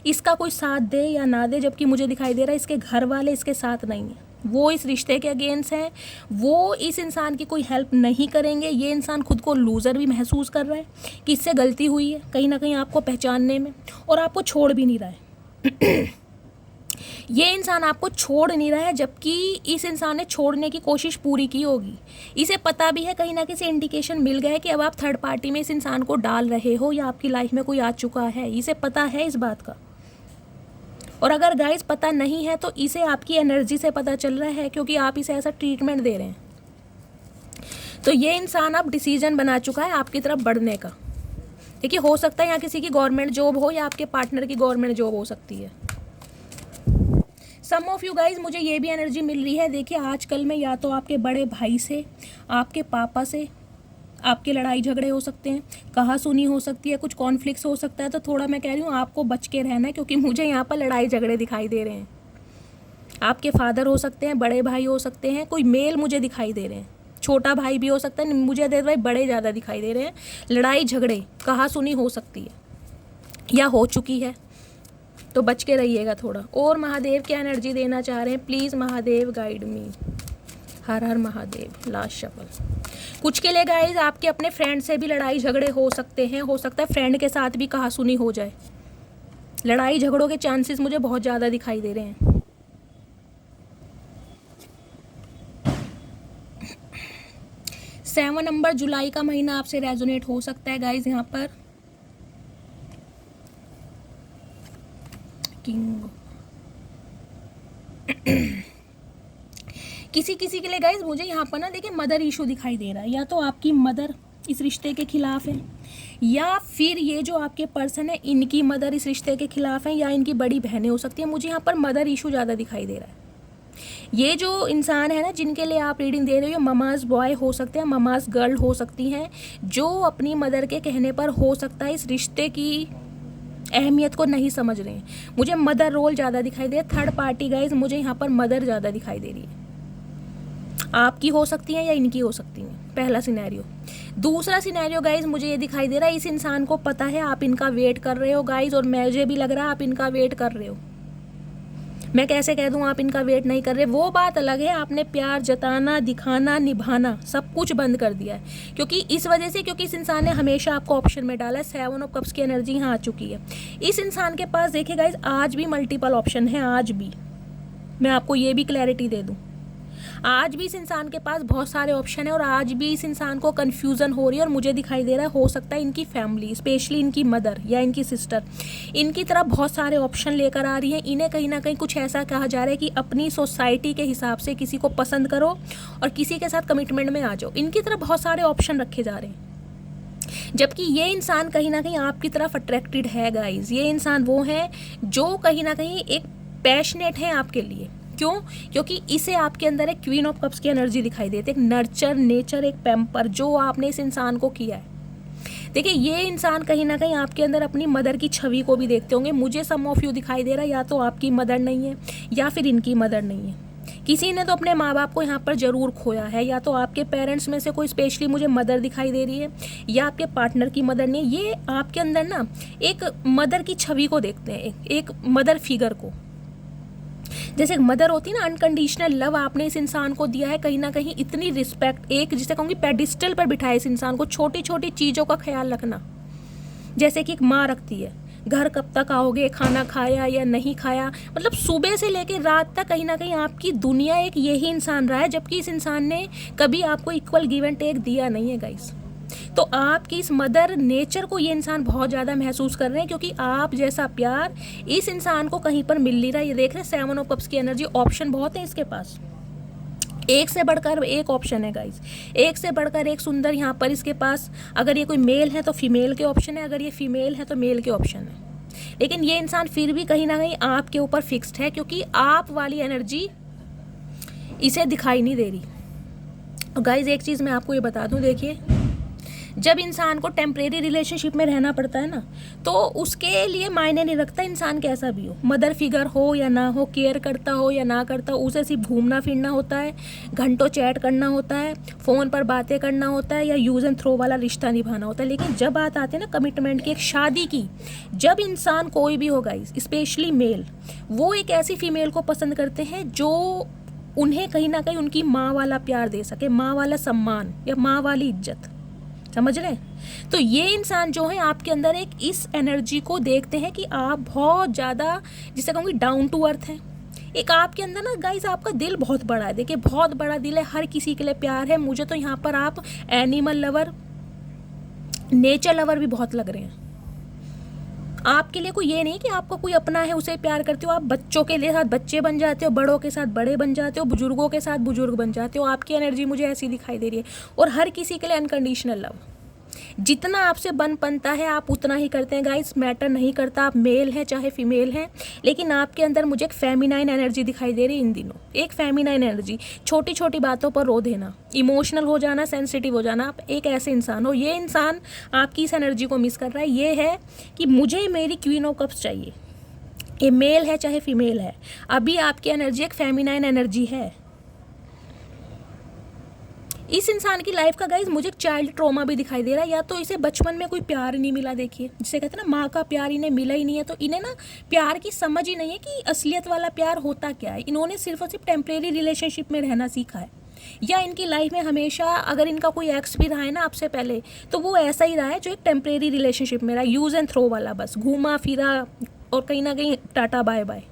इसका कोई साथ दे या ना दे, जबकि मुझे दिखाई दे रहा है इसके घर वाले इसके साथ नहीं हैं, वो इस रिश्ते के अगेंस्ट हैं, वो इस इंसान की कोई हेल्प नहीं करेंगे। ये इंसान खुद को लूज़र भी महसूस कर रहा है कि इससे गलती हुई है कहीं ना कहीं आपको पहचानने में, और आपको छोड़ भी नहीं रहा है। ये इंसान आपको छोड़ नहीं रहा है, जबकि इस इंसान ने छोड़ने की कोशिश पूरी की होगी। इसे पता भी है, कहीं ना कहीं इंडिकेशन मिल गया है कि अब आप थर्ड पार्टी में इस इंसान को डाल रहे हो या आपकी लाइफ में कोई आ चुका है। इसे पता है इस बात का। और अगर गाइस पता नहीं है तो इसे आपकी एनर्जी से पता चल रहा है, क्योंकि आप इसे ऐसा ट्रीटमेंट दे रहे हैं। तो ये इंसान अब डिसीजन बना चुका है आपकी तरफ बढ़ने का। देखिए हो सकता है यहाँ किसी की गवर्नमेंट जॉब हो या आपके पार्टनर की गवर्नमेंट जॉब हो सकती है। सम ऑफ यू गाइज, मुझे ये भी एनर्जी मिल रही है। देखिए आजकल में या तो आपके बड़े भाई से, आपके पापा से आपके लड़ाई झगड़े हो सकते हैं, कहा सुनी हो सकती है, कुछ कॉन्फ्लिक्ट्स हो सकता है। तो थोड़ा मैं कह रही हूँ आपको बच के रहना है, क्योंकि मुझे यहाँ पर लड़ाई झगड़े दिखाई दे रहे हैं। आपके फादर हो सकते हैं, बड़े भाई हो सकते हैं, कोई मेल मुझे दिखाई दे रहे हैं, छोटा भाई भी हो सकता है, मुझे दे भाई बड़े ज़्यादा दिखाई दे रहे हैं। लड़ाई झगड़े कहा सुनी हो सकती है या हो चुकी है, तो बच के रहिएगा थोड़ा। और महादेव क्या एनर्जी देना चाह रहे हैं प्लीज़ महादेव गाइड मी। हर हर महादेव। Last shuffle. कुछ के लिए गाइज आपके अपने फ्रेंड से भी लड़ाई झगड़े हो सकते हैं, हो सकता है फ्रेंड के साथ भी कहा सुनी हो जाए। लड़ाई झगड़ों के चांसेस मुझे बहुत ज़्यादा दिखाई दे रहे हैं। 7 नंबर जुलाई का महीना आपसे रेजोनेट हो सकता है गाइज। यहाँ पर किंग किसी के लिए गाइज मुझे यहाँ पर ना देखिए मदर इशू दिखाई दे रहा है। या तो आपकी मदर इस रिश्ते के खिलाफ है, या फिर ये जो आपके पर्सन है इनकी मदर इस रिश्ते के खिलाफ है, या इनकी बड़ी बहनें हो सकती है। मुझे यहाँ पर मदर इशू ज़्यादा दिखाई दे रहा है। ये जो इंसान है ना जिनके लिए आप रीडिंग दे रहे हो, ममाज बॉय हो सकते हैं, ममाज गर्ल हो सकती हैं, जो अपनी मदर के कहने पर हो सकता है इस रिश्ते की अहमियत को नहीं समझ रहे हैं। मुझे मदर रोल ज़्यादा दिखाई दे। थर्ड पार्टी गाइज मुझे यहाँ पर मदर ज़्यादा दिखाई दे रही है। आपकी हो सकती हैं या इनकी हो सकती हैं, पहला सिनेरियो। दूसरा सिनेरियो गाइज मुझे ये दिखाई दे रहा है इस इंसान को पता है आप इनका वेट कर रहे हो गाइज, और मुझे भी लग रहा है आप इनका वेट कर रहे हो। मैं कैसे कह दूं आप इनका वेट नहीं कर रहे, वो बात अलग है। आपने प्यार जताना, दिखाना, निभाना सब कुछ बंद कर दिया है, क्योंकि इस वजह से, क्योंकि इस इंसान ने हमेशा आपको ऑप्शन में डाला है। 7 ऑफ कप्स की एनर्जी यहाँ आ चुकी है। इस इंसान के पास देखिए गाइज आज भी मल्टीपल ऑप्शन है। आज भी मैं आपको ये भी क्लैरिटी दे दूँ, आज भी इस इंसान के पास बहुत सारे ऑप्शन है, और आज भी इस इंसान को कन्फ्यूज़न हो रही है। और मुझे दिखाई दे रहा है हो सकता है इनकी फैमिली, स्पेशली इनकी मदर या इनकी सिस्टर, इनकी तरफ बहुत सारे ऑप्शन लेकर आ रही है। इन्हें कहीं ना कहीं कुछ ऐसा कहा जा रहा है कि अपनी सोसाइटी के हिसाब से किसी को पसंद करो और किसी के साथ कमिटमेंट में आ जाओ। इनकी तरफ बहुत सारे ऑप्शन रखे जा रहे हैं, जबकि ये इंसान कहीं ना कहीं आपकी तरफ अट्रैक्टेड है गाइज। ये इंसान वो है जो कहीं ना कहीं एक पैशनेट है आपके लिए। क्यों? क्योंकि इसे आपके अंदर एक क्वीन ऑफ कप्स की एनर्जी दिखाई देती है, एक नर्चर नेचर, एक पैम्पर जो आपने इस इंसान को किया है। देखिए ये इंसान कहीं ना कहीं आपके अंदर अपनी मदर की छवि को भी देखते होंगे। मुझे सम ऑफ यू दिखाई दे रहा है या तो आपकी मदर नहीं है या फिर इनकी मदर नहीं है। किसी ने तो अपने माँ बाप को यहाँ पर ज़रूर खोया है, या तो आपके पेरेंट्स में से कोई स्पेशली मुझे मदर दिखाई दे रही है, या आपके पार्टनर की मदर नहीं। ये आपके अंदर ना एक मदर की छवि को देखते हैं, एक मदर फिगर को। जैसे एक मदर होती है ना, अनकंडीशनल लव आपने इस इंसान को दिया है, कहीं ना कहीं इतनी रिस्पेक्ट, एक जिसे कहूँगी पेडिस्टल पर बिठाया इस इंसान को। छोटी छोटी चीज़ों का ख्याल रखना, जैसे कि एक माँ रखती है, घर कब तक आओगे, खाना खाया या नहीं खाया, मतलब सुबह से लेकर रात तक कहीं ना कहीं आपकी दुनिया एक यही इंसान रहा है, जबकि इस इंसान ने कभी आपको इक्वल गिव एंड टेक दिया नहीं है गाइस। तो आपकी इस मदर नेचर को ये इंसान बहुत ज़्यादा महसूस कर रहे हैं, क्योंकि आप जैसा प्यार इस इंसान को कहीं पर मिल नहीं रहा। ये देख रहे हैं 7 ऑफ कप्स की एनर्जी, ऑप्शन बहुत है इसके पास, एक से बढ़कर एक ऑप्शन है गाइस, एक से बढ़कर एक सुंदर यहाँ पर इसके पास। अगर ये कोई मेल है तो फीमेल के ऑप्शन है, अगर ये फीमेल है तो मेल के ऑप्शन है। लेकिन ये इंसान फिर भी कहीं ना कहीं आपके ऊपर फिक्स्ड है, क्योंकि आप वाली एनर्जी इसे दिखाई नहीं दे रही। और गाइस एक चीज़ मैं आपको ये बता दूं, देखिए जब इंसान को टेम्परेरी रिलेशनशिप में रहना पड़ता है ना, तो उसके लिए मायने नहीं रखता इंसान कैसा भी हो, मदर फिगर हो या ना हो, केयर करता हो या ना करता हो, उसे सिर्फ घूमना फिरना होता है, घंटों चैट करना होता है, फ़ोन पर बातें करना होता है, या यूज़ एंड थ्रो वाला रिश्ता निभाना होता है। लेकिन जब बात आती है ना कमिटमेंट की, एक शादी की, जब इंसान कोई भी हो गाइस, स्पेशली मेल, वो एक ऐसी फीमेल को पसंद करते हैं जो उन्हें कहीं ना कहीं उनकी माँ वाला प्यार दे सके, माँ वाला सम्मान या माँ वाली इज्जत, समझ रहे हैं। तो ये इंसान जो है आपके अंदर एक इस एनर्जी को देखते हैं कि आप बहुत ज़्यादा, जिसे कहूँगी डाउन टू अर्थ हैं। एक आपके अंदर ना गाइस आपका दिल बहुत बड़ा है, देखिए बहुत बड़ा दिल है, हर किसी के लिए प्यार है। मुझे तो यहाँ पर आप एनिमल लवर, नेचर लवर भी बहुत लग रहे हैं। आपके लिए कोई ये नहीं कि आपको कोई अपना है उसे प्यार करते हो, आप बच्चों के लिए साथ बच्चे बन जाते हो, बड़ों के साथ बड़े बन जाते हो, बुजुर्गों के साथ बुजुर्ग बन जाते हो। आपकी एनर्जी मुझे ऐसी दिखाई दे रही है। और हर किसी के लिए अनकंडीशनल लव, जितना आपसे बन बनता है आप उतना ही करते हैं गाइस, मैटर नहीं करता आप मेल हैं चाहे फीमेल हैं। लेकिन आपके अंदर मुझे एक फेमिनाइन एनर्जी दिखाई दे रही है इन दिनों, एक फेमिनाइन एनर्जी, छोटी छोटी बातों पर रो देना, इमोशनल हो जाना, सेंसिटिव हो जाना। आप एक ऐसे इंसान हो, ये इंसान आपकी इस एनर्जी को मिस कर रहा है। ये है कि मुझे मेरी क्वीन ऑफ कप्स चाहिए, ये मेल है चाहे फीमेल है। अभी आपकी एनर्जी एक फेमिनाइन एनर्जी है। इस इंसान की लाइफ का गाइज मुझे चाइल्ड ट्रॉमा भी दिखाई दे रहा है, या तो इसे बचपन में कोई प्यार नहीं मिला, देखिए जिसे कहते हैं ना माँ का प्यार इन्हें मिला ही नहीं है, तो इन्हें ना प्यार की समझ ही नहीं है कि असलियत वाला प्यार होता क्या है। इन्होंने सिर्फ और सिर्फ टेम्परेरी रिलेशनशिप में रहना सीखा है, या इनकी लाइफ में हमेशा अगर इनका कोई एक्स भी रहा है ना आपसे पहले, तो वो ऐसा ही रहा है जो एक टेम्परेरी रिलेशनशिप में रहा, यूज़ एंड थ्रो वाला, बस घूमा फिरा और कहीं ना कहीं टाटा बाय बाय।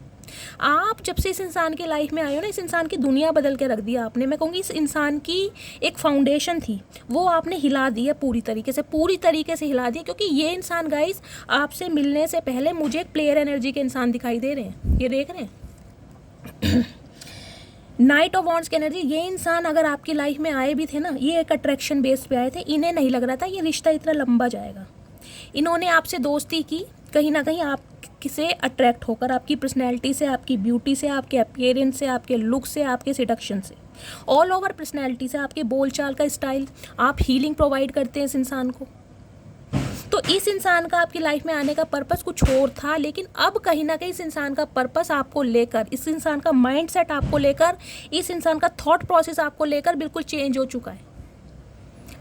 आप जब से इस इंसान की लाइफ में आए हो ना, इस इंसान की दुनिया बदल के रख दिया आपने। मैं कहूँगी इस इंसान की एक फाउंडेशन थी वो आपने हिला दी है पूरी तरीके से हिला दी, क्योंकि ये इंसान गाइस आपसे मिलने से पहले मुझे एक प्लेयर एनर्जी के इंसान दिखाई दे रहे हैं, ये देख रहे हैं नाइट ऑफ वॉन्ड्स की एनर्जी। ये इंसान अगर आपकी लाइफ में आए भी थे ना, ये एक अट्रैक्शन बेस्ड पे आए थे, इन्हें नहीं लग रहा था ये रिश्ता इतना लंबा जाएगा। इन्होंने आपसे दोस्ती की कहीं ना कहीं आप से अट्रैक्ट होकर, आपकी पर्सनैलिटी से, आपकी ब्यूटी से, आपके अपीयरेंस से, आपके लुक से, आपके सिडक्शन से, ऑल ओवर पर्सनैलिटी से, आपके बोलचाल का स्टाइल, आप हीलिंग प्रोवाइड करते हैं इस इंसान को। तो इस इंसान का आपकी लाइफ में आने का पर्पस कुछ और था, लेकिन अब कहीं ना कहीं इस इंसान का पर्पस आपको लेकर, इस इंसान का माइंडसेट आपको लेकर, इस इंसान का थॉट प्रोसेस आपको लेकर बिल्कुल चेंज हो चुका है।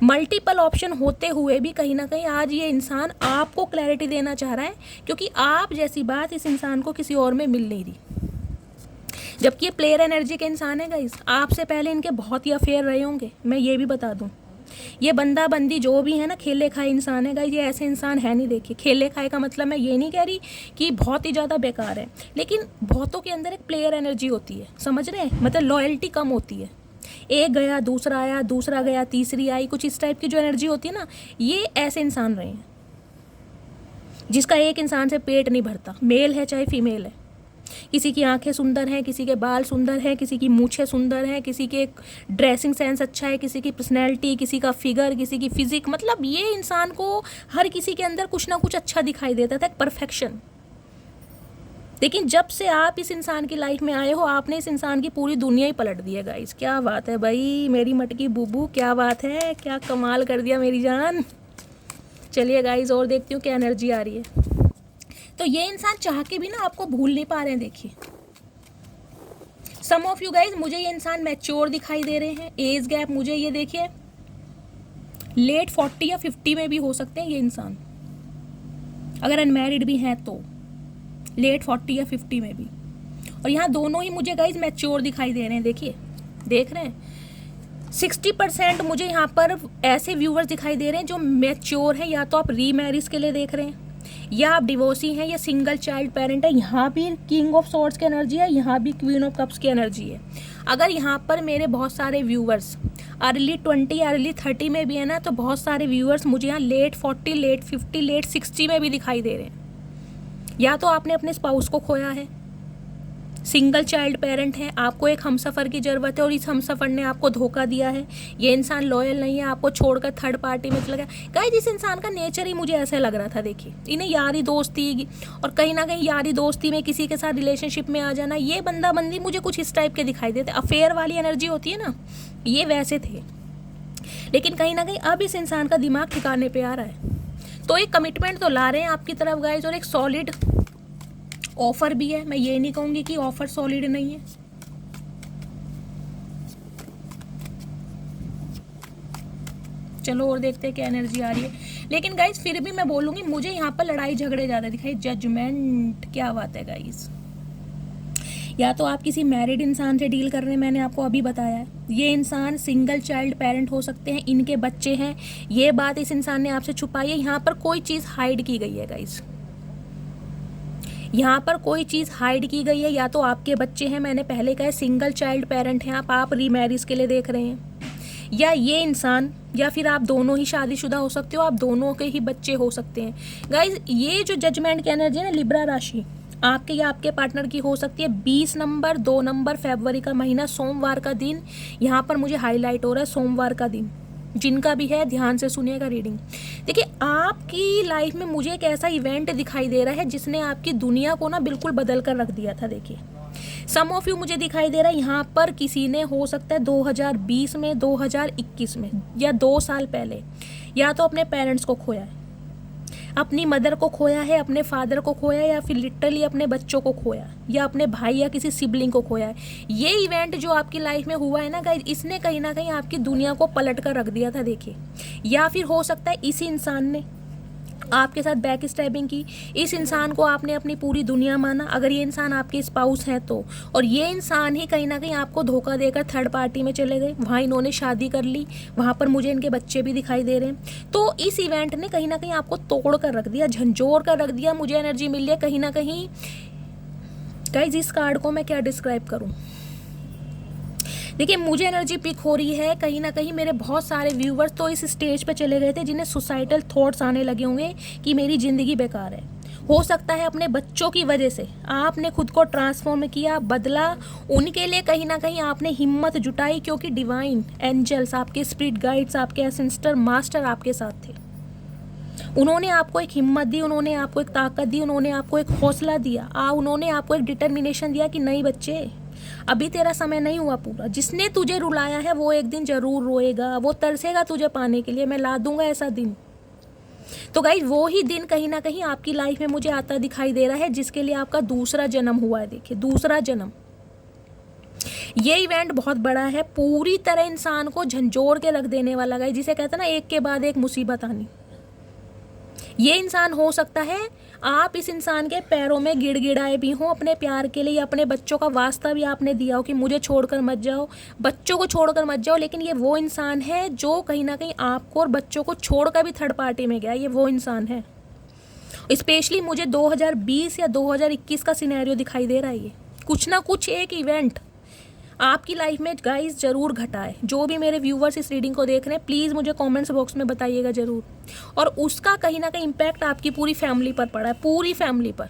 मल्टीपल ऑप्शन होते हुए भी कहीं ना कहीं आज ये इंसान आपको क्लैरिटी देना चाह रहा है, क्योंकि आप जैसी बात इस इंसान को किसी और में मिल नहीं रही। जबकि ये प्लेयर एनर्जी के इंसान है गाइस, आपसे पहले इनके बहुत ही अफेयर रहे होंगे, मैं ये भी बता दूं। ये बंदा बंदी जो भी है ना, खेले खाए इंसान है गाइस, ये ऐसे इंसान है नहीं। देखिए खेले खाए का मतलब मैं ये नहीं कह रही कि बहुत ही ज़्यादा बेकार है, लेकिन बहुतों के अंदर एक प्लेयर एनर्जी होती है, समझ रहे हैं, मतलब लॉयल्टी कम होती है। एक गया दूसरा आया, दूसरा गया तीसरी आई, कुछ इस टाइप की जो एनर्जी होती है ना, ये ऐसे इंसान रहे हैं जिसका एक इंसान से पेट नहीं भरता, मेल है चाहे फीमेल है। किसी की आंखें सुंदर हैं, किसी के बाल सुंदर हैं, किसी की मूछें सुंदर हैं, किसी के ड्रेसिंग सेंस अच्छा है, किसी की पर्सनैलिटी, किसी का फिगर, किसी की फिजिक, मतलब ये इंसान को हर किसी के अंदर कुछ ना कुछ अच्छा दिखाई देता था, परफेक्शन। लेकिन जब से आप इस इंसान की लाइफ में आए हो, आपने इस इंसान की पूरी दुनिया ही पलट दी है गाइस। क्या बात है भाई, मेरी मटकी बुबू, क्या बात है, क्या कमाल कर दिया मेरी जान। चलिए गाइस और देखती हूँ क्या एनर्जी आ रही है। तो ये इंसान चाह के भी ना आपको भूल नहीं पा रहे हैं। देखिए सम ऑफ यू गाइस, मुझे ये इंसान मैच्योर दिखाई दे रहे हैं। एज गैप मुझे ये देखिए लेट 40 या 50 में भी हो सकते हैं ये इंसान, अगर अनमैरिड भी हैं तो लेट 40 या 50 में भी। और यहाँ दोनों ही मुझे गाइज मैच्योर दिखाई दे रहे हैं। देखिए देख रहे हैं 60% मुझे यहाँ पर ऐसे व्यूवर्स दिखाई दे रहे हैं जो मैच्योर हैं, या तो आप रीमैरिज के लिए देख रहे हैं, या आप डिवोर्सी हैं, या सिंगल चाइल्ड पेरेंट है। यहाँ भी किंग ऑफ सॉर्ड्स की एनर्जी है, यहाँ भी क्वीन ऑफ कप्स की एनर्जी है। अगर यहाँ पर मेरे बहुत सारे व्यूवर्स अर्ली 20 अर्ली 30 में भी है ना, तो बहुत सारे व्यूअर्स मुझे यहाँ लेट 40 लेट 50 लेट 60 में भी दिखाई दे रहे हैं। या तो आपने अपने स्पाउस को खोया है, सिंगल चाइल्ड पेरेंट है, आपको एक हमसफ़र की ज़रूरत है और इस हमसफ़र ने आपको धोखा दिया है, ये इंसान लॉयल नहीं है, आपको छोड़कर थर्ड पार्टी में चला गया। गाइस इस इंसान का नेचर ही मुझे ऐसे लग रहा था, देखिए इन्हें यारी दोस्ती और कहीं ना कहीं यारी दोस्ती में किसी के साथ रिलेशनशिप में आ जाना, ये बंदा बंदी मुझे कुछ इस टाइप के दिखाई देते। अफेयर वाली एनर्जी होती है ना, ये वैसे थे, लेकिन कहीं ना कहीं अब इस इंसान का दिमाग ठिकाने पर आ रहा है। तो एक कमिटमेंट तो ला रहे हैं आपकी तरफ गाइस, और एक सॉलिड ऑफर भी है। मैं ये नहीं कहूँगी कि ऑफर सॉलिड नहीं है। चलो और देखते हैं क्या एनर्जी आ रही है। लेकिन गाइस फिर भी मैं बोलूँगी, मुझे यहाँ पर लड़ाई झगड़े ज़्यादा दिखाई। जजमेंट, क्या बात है गाइस। या तो आप किसी मैरिड इंसान से डील कर रहे हैं, मैंने आपको अभी बताया है। ये इंसान सिंगल चाइल्ड पेरेंट हो सकते हैं, इनके बच्चे हैं, ये बात इस इंसान ने आपसे छुपाई है। यहाँ पर कोई चीज़ हाइड की गई है गाइस, यहाँ पर कोई चीज़ हाइड की गई है। या तो आपके बच्चे हैं, मैंने पहले कहा सिंगल चाइल्ड पेरेंट हैं आप रीमैरिज के लिए देख रहे हैं, या ये इंसान, या फिर आप दोनों ही शादीशुदा हो सकते हो, आप दोनों के ही बच्चे हो सकते हैं। गाइज ये जो जजमेंट की एनर्जी है ना, लिब्रा राशि आपके या आपके पार्टनर की हो सकती है। 20 नंबर 2 नंबर फरवरी का महीना, सोमवार का दिन यहाँ पर मुझे हाईलाइट हो रहा है, सोमवार का दिन। जिनका भी है ध्यान से सुनिएगा रीडिंग। देखिए आपकी लाइफ में मुझे एक ऐसा इवेंट दिखाई दे रहा है जिसने आपकी दुनिया को ना बिल्कुल बदल कर रख दिया था। देखिए सम ऑफ यू मुझे दिखाई दे रहा है यहाँ पर किसी ने, हो सकता है 2020 में, 2021 में, या 2 साल पहले, या तो अपने पेरेंट्स को खोया है, अपनी मदर को खोया है, अपने फादर को खोया है, या फिर लिटरली अपने बच्चों को खोया, या अपने भाई या किसी सिबलिंग को खोया है। ये इवेंट जो आपकी लाइफ में हुआ है ना गाइस, इसने कहीं ना कहीं आपकी दुनिया को पलट कर रख दिया था। देखिए, या फिर हो सकता है इसी इंसान ने आपके साथ बैक स्टैबिंग की। इस इंसान को आपने अपनी पूरी दुनिया माना, अगर ये इंसान आपके स्पाउस हैं तो, और ये इंसान ही कहीं ना कहीं आपको धोखा देकर थर्ड पार्टी में चले गए, वहाँ इन्होंने शादी कर ली, वहाँ पर मुझे इनके बच्चे भी दिखाई दे रहे हैं। तो इस इवेंट ने कहीं ना कहीं आपको तोड़ कर रख दिया, झंझोर कर रख दिया। मुझे एनर्जी मिल रही है कहीं ना कहीं गाइस, इस कार्ड को मैं क्या डिस्क्राइब करूँ। देखिए मुझे एनर्जी पिक हो रही है, कहीं ना कहीं मेरे बहुत सारे व्यूवर्स तो इस स्टेज पे चले गए थे जिन्हें सुसाइडल थॉट्स आने लगे होंगे कि मेरी ज़िंदगी बेकार है। हो सकता है अपने बच्चों की वजह से आपने खुद को ट्रांसफॉर्म किया, बदला, उनके लिए कहीं ना कहीं आपने हिम्मत जुटाई, क्योंकि डिवाइन एंजल्स, आपके स्पिरिट गाइड्स, आपके एसेंस्टर मास्टर आपके साथ थे। उन्होंने आपको एक हिम्मत दी, उन्होंने आपको एक ताकत दी, उन्होंने आपको एक हौसला दिया, उन्होंने आपको एक डिटर्मिनेशन दिया कि नहीं बच्चे, अभी तेरा समय नहीं हुआ पूरा। जिसने तुझे रुलाया है वो एक दिन जरूर रोएगा, वो तरसेगा तुझे पाने के लिए, मैं ला दूंगा ऐसा दिन। तो गाइस वो ही दिन कहीं ना कहीं आपकी लाइफ में मुझे आता दिखाई दे रहा है, जिसके लिए आपका दूसरा जन्म हुआ है। देखिए दूसरा जन्म, ये इवेंट बहुत बड़ा है, पूरी तरह इंसान को झंझोर के रख देने वाला। गाइस जिसे कहते हैं ना, एक के बाद एक मुसीबत आनी। ये इंसान हो सकता है आप इस इंसान के पैरों में गिड़गिड़ाए भी हों अपने प्यार के लिए, अपने बच्चों का वास्ता भी आपने दिया हो कि मुझे छोड़कर मत जाओ, बच्चों को छोड़कर मत जाओ। लेकिन ये वो इंसान है जो कहीं ना कहीं आपको और बच्चों को छोड़कर भी थर्ड पार्टी में गया। ये वो इंसान है। स्पेशली मुझे 2020 या 2021 का सिनेरियो दिखाई दे रहा है। ये कुछ ना कुछ एक इवेंट आपकी लाइफ में गाइस जरूर घटा है। जो भी मेरे व्यूवर्स इस रीडिंग को देख रहे हैं, प्लीज़ मुझे कमेंट्स बॉक्स में बताइएगा ज़रूर। और उसका कहीं ना कहीं इम्पैक्ट आपकी पूरी फैमिली पर पड़ा है, पूरी फैमिली पर।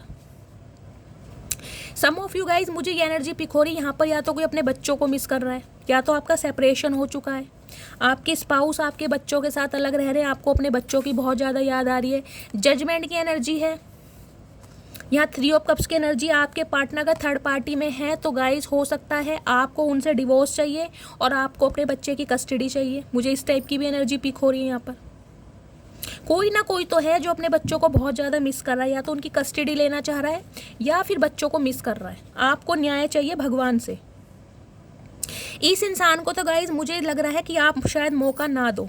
सम ऑफ यू गाइस, मुझे ये एनर्जी पिक हो रही है यहाँ पर, या तो कोई अपने बच्चों को मिस कर रहा है, या तो आपका सेपरेशन हो चुका है, आपके स्पाउस आपके बच्चों के साथ अलग रह रहे हैं, आपको अपने बच्चों की बहुत ज़्यादा याद आ रही है। जजमेंट की एनर्जी है यहाँ, 3 ऑफ कप्स की एनर्जी आपके पार्टनर का थर्ड पार्टी में है। तो गाइस हो सकता है आपको उनसे डिवोर्स चाहिए और आपको अपने बच्चे की कस्टडी चाहिए। मुझे इस टाइप की भी एनर्जी पिक हो रही है यहाँ पर। कोई ना कोई तो है जो अपने बच्चों को बहुत ज़्यादा मिस कर रहा है, या तो उनकी कस्टडी लेना चाह रहा है या फिर बच्चों को मिस कर रहा है। आपको न्याय चाहिए भगवान से। इस इंसान को तो गाइस मुझे लग रहा है कि आप शायद मौका ना दो।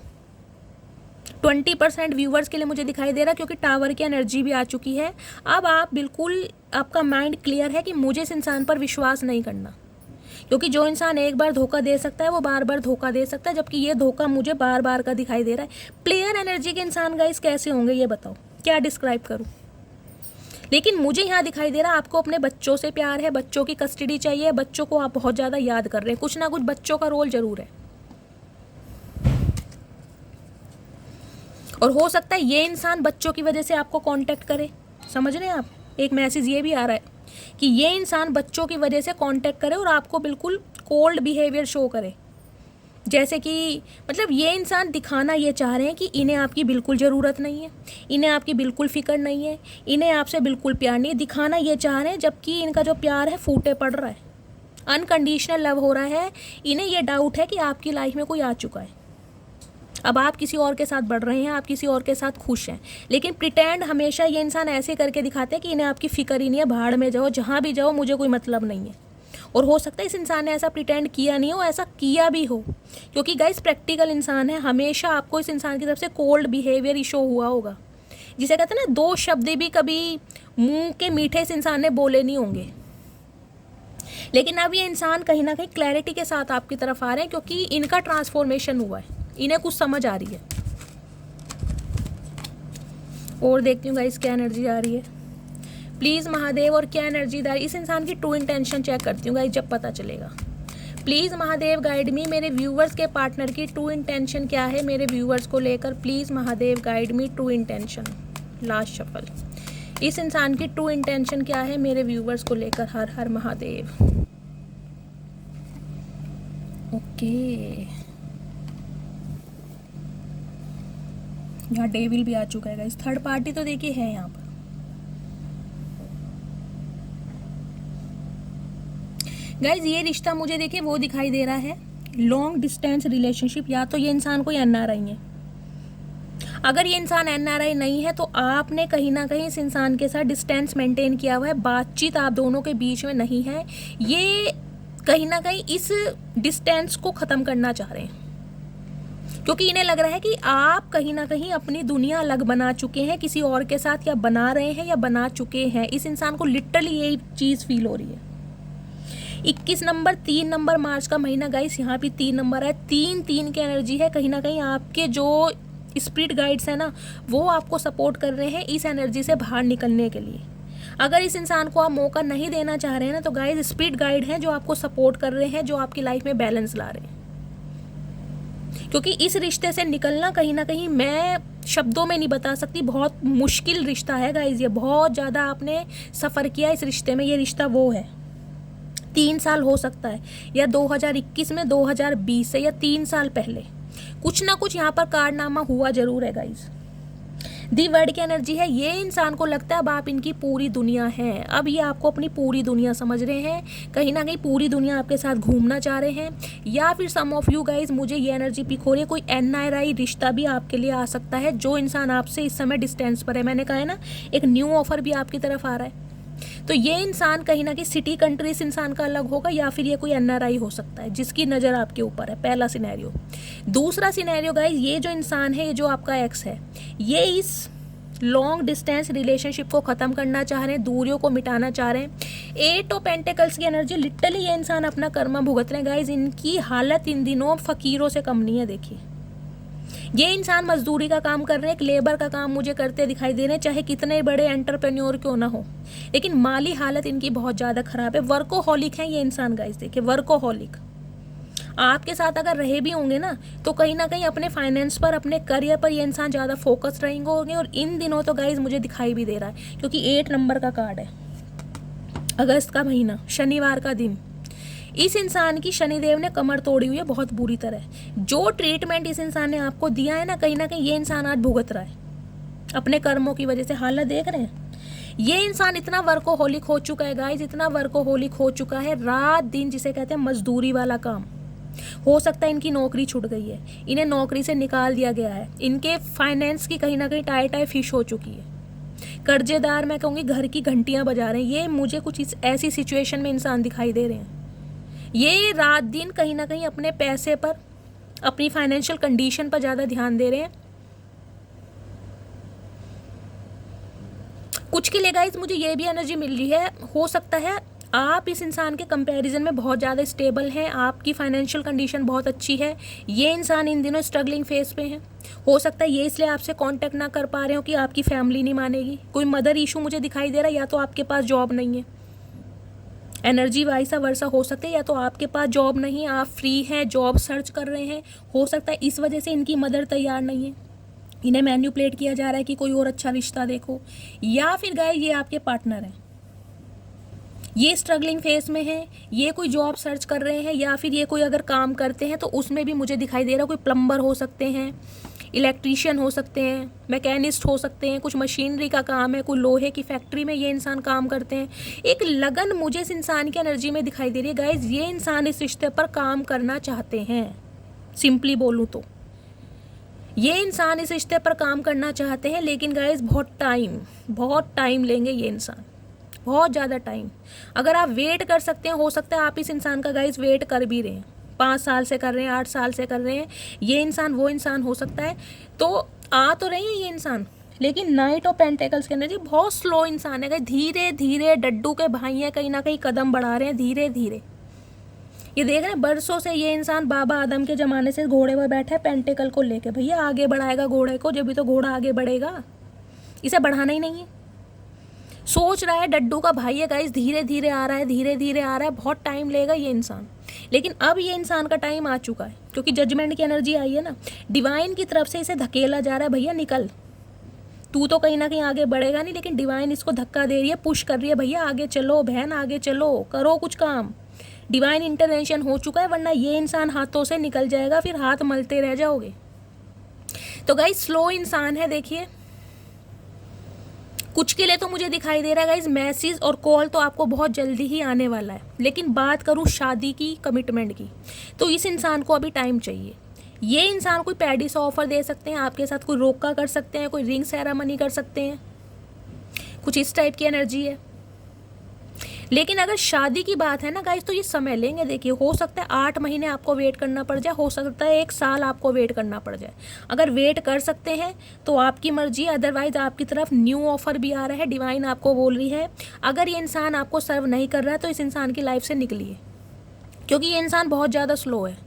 20% व्यूवर्स के लिए मुझे दिखाई दे रहा है, क्योंकि टावर की एनर्जी भी आ चुकी है। अब आप बिल्कुल, आपका माइंड क्लियर है कि मुझे इस इंसान पर विश्वास नहीं करना, क्योंकि जो इंसान एक बार धोखा दे सकता है वो बार बार धोखा दे सकता है, जबकि ये धोखा मुझे बार बार का दिखाई दे रहा है। प्लेयर एनर्जी के इंसान गाइस कैसे होंगे ये बताओ, क्या डिस्क्राइब करूँ। लेकिन मुझे यहाँ दिखाई दे रहा है आपको अपने बच्चों से प्यार है, बच्चों की कस्टडी चाहिए, बच्चों को आप बहुत ज़्यादा याद कर रहे हैं, कुछ ना कुछ बच्चों का रोल ज़रूर है। और हो सकता है ये इंसान बच्चों की वजह से आपको कांटेक्ट करे। समझ रहे हैं आप? एक मैसेज ये भी आ रहा है कि ये इंसान बच्चों की वजह से कांटेक्ट करे और आपको बिल्कुल कोल्ड बिहेवियर शो करे। जैसे कि मतलब ये इंसान दिखाना ये चाह रहे हैं कि इन्हें आपकी बिल्कुल ज़रूरत नहीं है, इन्हें आपकी बिल्कुल फ़िक्र नहीं है, इन्हें आपसे बिल्कुल प्यार नहीं है। दिखाना ये चाह रहे हैं, जबकि इनका जो प्यार है फूटे पड़ रहा है, अनकंडीशनल लव हो रहा है। इन्हें ये डाउट है कि आपकी लाइफ में कोई आ चुका है, अब आप किसी और के साथ बढ़ रहे हैं, आप किसी और के साथ खुश हैं। लेकिन प्रिटेंड हमेशा ये इंसान ऐसे करके दिखाते हैं कि इन्हें आपकी फ़िक्र ही नहीं है, भाड़ में जाओ, जहाँ भी जाओ, मुझे कोई मतलब नहीं है। और हो सकता है इस इंसान ने ऐसा प्रिटेंड किया नहीं हो, ऐसा किया भी हो, क्योंकि गाइस प्रैक्टिकल इंसान है। हमेशा आपको इस इंसान की तरफ से कोल्ड बिहेवियर इशो हुआ होगा, जिसे कहते हैं ना, दो शब्द भी कभी मुंह के मीठे इस इंसान ने बोले नहीं होंगे। लेकिन अब ये इंसान कहीं ना कहीं क्लैरिटी के साथ आपकी तरफ आ रहे हैं, क्योंकि इनका ट्रांसफॉर्मेशन हुआ है, इन्हें कुछ समझ आ रही है। और देखती हूँ गाइस क्या एनर्जी आ रही है, प्लीज़ महादेव। और क्या एनर्जी आ रही है, इस इंसान की ट्रू इंटेंशन चेक करती हूँ गाइस, जब पता चलेगा। प्लीज़ महादेव गाइड मी, मेरे व्यूवर्स के पार्टनर की ट्रू इंटेंशन क्या है मेरे व्यूवर्स को लेकर। Please Mahadev guide me, true intention. Last shuffle, इस इंसान की ट्रू इंटेंशन क्या है मेरे व्यूवर्स को लेकर। हर हर महादेव। ओके, यहाँ डेविल भी आ चुका है गाइस। थर्ड पार्टी तो देखिए है यहाँ पर। गाइज ये रिश्ता मुझे देखिए वो दिखाई दे रहा है, लॉन्ग डिस्टेंस रिलेशनशिप। या तो ये इंसान कोई एनआरआई है। अगर ये इंसान एनआरआई नहीं है तो आपने कहीं ना कहीं इस इंसान के साथ डिस्टेंस मेंटेन किया हुआ है, बातचीत आप दोनों के बीच में नहीं है। ये कहीं ना कहीं इस डिस्टेंस को ख़त्म करना चाह रहे हैं, क्योंकि इन्हें लग रहा है कि आप कहीं ना कहीं अपनी दुनिया अलग बना चुके हैं किसी और के साथ, या बना रहे हैं या बना चुके हैं। इस इंसान को लिटरली यही चीज़ फील हो रही है। 21 नंबर 3 नंबर मार्च का महीना गाइस, यहाँ भी 3 नंबर है, 3 की एनर्जी है। कहीं ना कहीं आपके जो स्पिरिट गाइड्स हैं ना, वो आपको सपोर्ट कर रहे हैं इस एनर्जी से बाहर निकलने के लिए। अगर इस इंसान को आप मौका नहीं देना चाह रहे हैं ना, तो गाइस स्पिरिट गाइड हैं जो आपको सपोर्ट कर रहे हैं, जो आपकी लाइफ में बैलेंस ला रहे हैं। क्योंकि इस रिश्ते से निकलना कहीं ना कहीं मैं शब्दों में नहीं बता सकती, बहुत मुश्किल रिश्ता है गाइस। ये बहुत ज़्यादा आपने सफ़र किया इस रिश्ते में। ये रिश्ता वो है, 3 साल हो सकता है, या 2021 में, 2020 से, या 3 साल पहले कुछ ना कुछ यहाँ पर कारनामा हुआ जरूर है गाइस। दी वर्ड की एनर्जी है। ये इंसान को लगता है अब आप इनकी पूरी दुनिया हैं, अब ये आपको अपनी पूरी दुनिया समझ रहे हैं, कहीं ना कहीं पूरी दुनिया आपके साथ घूमना चाह रहे हैं। या फिर सम ऑफ यू गाइज, मुझे ये एनर्जी पिक हो रही है, कोई एनआरआई रिश्ता भी आपके लिए आ सकता है। जो इंसान आपसे इस समय डिस्टेंस पर है, मैंने कहा है ना, एक न्यू ऑफर भी आपकी तरफ आ रहा है। तो ये इंसान कहीं ना कहीं सिटी कंट्री इस इंसान का अलग होगा, या फिर ये कोई एनआरआई हो सकता है जिसकी नज़र आपके ऊपर है। पहला सिनेरियो। दूसरा सिनेरियो गाइस, ये जो इंसान है, ये जो आपका एक्स है, ये इस लॉन्ग डिस्टेंस रिलेशनशिप को ख़त्म करना चाह रहे हैं, दूरियों को मिटाना चाह रहे हैं। 8 ऑफ पेंटिकल्स की एनर्जी, लिटरली ये इंसान अपना कर्मा भुगत रहे हैं गाइस। इनकी हालत इन दिनों फकीरों से कम नहीं है। देखिए, ये इंसान मजदूरी का काम कर रहे हैं, एक लेबर का काम मुझे करते दिखाई दे रहे हैं, चाहे कितने बड़े एंटरप्रेन्योर क्यों ना हो, लेकिन माली हालत इनकी बहुत ज़्यादा ख़राब है। वर्कोहॉलिक हैं ये इंसान गाइस। देखिए, वर्कोहॉलिक। आपके साथ अगर रहे भी होंगे ना, तो कहीं ना कहीं अपने फाइनेंस पर, अपने करियर पर ये इंसान ज़्यादा फोकस रहेंगे होंगे। और इन दिनों तो गाइस मुझे दिखाई भी दे रहा है, क्योंकि 8 नंबर का कार्ड है, अगस्त का महीना, शनिवार का दिन। इस इंसान की शनिदेव ने कमर तोड़ी हुई है बहुत बुरी तरह। जो ट्रीटमेंट इस इंसान ने आपको दिया है ना, कहीं ना कहीं ये इंसान आज भुगत रहा है अपने कर्मों की वजह से। हालत देख रहे हैं, ये इंसान इतना वर्कोहॉलिक हो चुका है गाइस, इतना वर्कोहॉलिक हो चुका है, रात दिन जिसे कहते हैं मजदूरी वाला काम। हो सकता है इनकी नौकरी छूट गई है, इन्हें नौकरी से निकाल दिया गया है, इनके फाइनेंस की कहीं ना कहीं टाई फिश हो चुकी है, कर्जेदार मैं कहूँगी घर की घंटियाँ बजा रहे हैं। ये मुझे कुछ ऐसी सिचुएशन में इंसान दिखाई दे रहे हैं। ये रात दिन कहीं ना कहीं अपने पैसे पर, अपनी फाइनेंशियल कंडीशन पर ज़्यादा ध्यान दे रहे हैं। कुछ के लिए गाइस मुझे ये भी एनर्जी मिल रही है, हो सकता है आप इस इंसान के कंपैरिजन में बहुत ज़्यादा स्टेबल हैं, आपकी फाइनेंशियल कंडीशन बहुत अच्छी है। ये इंसान इन दिनों स्ट्रगलिंग फेज पे हैं। हो सकता है ये इसलिए आपसे कांटेक्ट ना कर पा रहे हो कि आपकी फैमिली नहीं मानेगी। कोई मदर इशू मुझे दिखाई दे रहा है, या तो आपके पास जॉब नहीं है, एनर्जी वाइसा वर्सा हो सकते हैं, या तो आपके पास जॉब नहीं है, आप फ्री हैं, जॉब सर्च कर रहे हैं। हो सकता है इस वजह से इनकी मदर तैयार नहीं है। इन्हें मैन्युपुलेट किया जा रहा है कि कोई और अच्छा रिश्ता देखो, या फिर गाइस ये आपके पार्टनर हैं, ये स्ट्रगलिंग फेस में है, ये कोई जॉब सर्च कर रहे हैं, या फिर ये कोई अगर काम करते हैं तो उसमें भी मुझे दिखाई दे रहा है कोई प्लम्बर हो सकते हैं, इलेक्ट्रीशियन हो सकते हैं, मैकेनिस्ट हो सकते हैं, कुछ मशीनरी का काम है, कोई लोहे की फैक्ट्री में ये इंसान काम करते हैं। एक लगन मुझे इस इंसान की एनर्जी में दिखाई दे रही है गाइज, ये इंसान इस रिश्ते पर काम करना चाहते हैं। सिंपली बोलूँ तो ये इंसान इस रिश्ते पर काम करना चाहते हैं, लेकिन गाइज बहुत टाइम लेंगे ये इंसान, बहुत ज़्यादा टाइम। अगर आप वेट कर सकते हैं, हो सकता है आप इस इंसान का गाइज वेट कर भी रहे हैं, 5 साल से कर रहे हैं, 8 साल से कर रहे हैं। ये इंसान वो इंसान हो सकता है, तो आ तो रही है ये इंसान, लेकिन नाइट ऑफ पेंटिकल्स के एनर्जी बहुत स्लो इंसान है, धीरे धीरे डड्डू के भाई हैं, कहीं ना कहीं कदम बढ़ा रहे हैं धीरे धीरे। ये देख रहे हैं बरसों से ये इंसान बाबा आदम के ज़माने से घोड़े पर बैठा है पेंटिकल को लेके। भैया आगे बढ़ाएगा घोड़े को, जब भी तो घोड़ा आगे बढ़ेगा, इसे बढ़ाना ही नहीं है। सोच रहा है डड्डू का भाई है गाइस, धीरे धीरे आ रहा है, धीरे धीरे आ रहा है, बहुत टाइम लेगा ये इंसान। लेकिन अब ये इंसान का टाइम आ चुका है, क्योंकि जजमेंट की एनर्जी आई है ना, डिवाइन की तरफ से इसे धकेला जा रहा है, भैया निकल, तू तो कहीं ना कहीं आगे बढ़ेगा नहीं, लेकिन डिवाइन इसको धक्का दे रही है, पुश कर रही है, भैया आगे चलो बहन, आगे चलो, करो कुछ काम। डिवाइन इंटरवेंशन हो चुका है, वरना ये इंसान हाथों से निकल जाएगा, फिर हाथ मलते रह जाओगे। तो गाइस स्लो इंसान है, देखिए कुछ के लिए तो मुझे दिखाई दे रहा है गाइस मैसेज और कॉल तो आपको बहुत जल्दी ही आने वाला है। लेकिन बात करूँ शादी की, कमिटमेंट की, तो इस इंसान को अभी टाइम चाहिए। ये इंसान कोई पैडी सा ऑफर दे सकते हैं आपके साथ, कोई रोका कर सकते हैं, कोई रिंग सेरेमनी कर सकते हैं, कुछ इस टाइप की एनर्जी है। लेकिन अगर शादी की बात है ना गाइस, तो ये समय लेंगे। देखिए हो सकता है 8 महीने आपको वेट करना पड़ जाए, हो सकता है 1 साल आपको वेट करना पड़ जाए। अगर वेट कर सकते हैं तो आपकी मर्जी, अदरवाइज आपकी तरफ न्यू ऑफर भी आ रहा है। डिवाइन आपको बोल रही है अगर ये इंसान आपको सर्व नहीं कर रहा है तो इस इंसान की लाइफ से निकलिए, क्योंकि ये इंसान बहुत ज़्यादा स्लो है।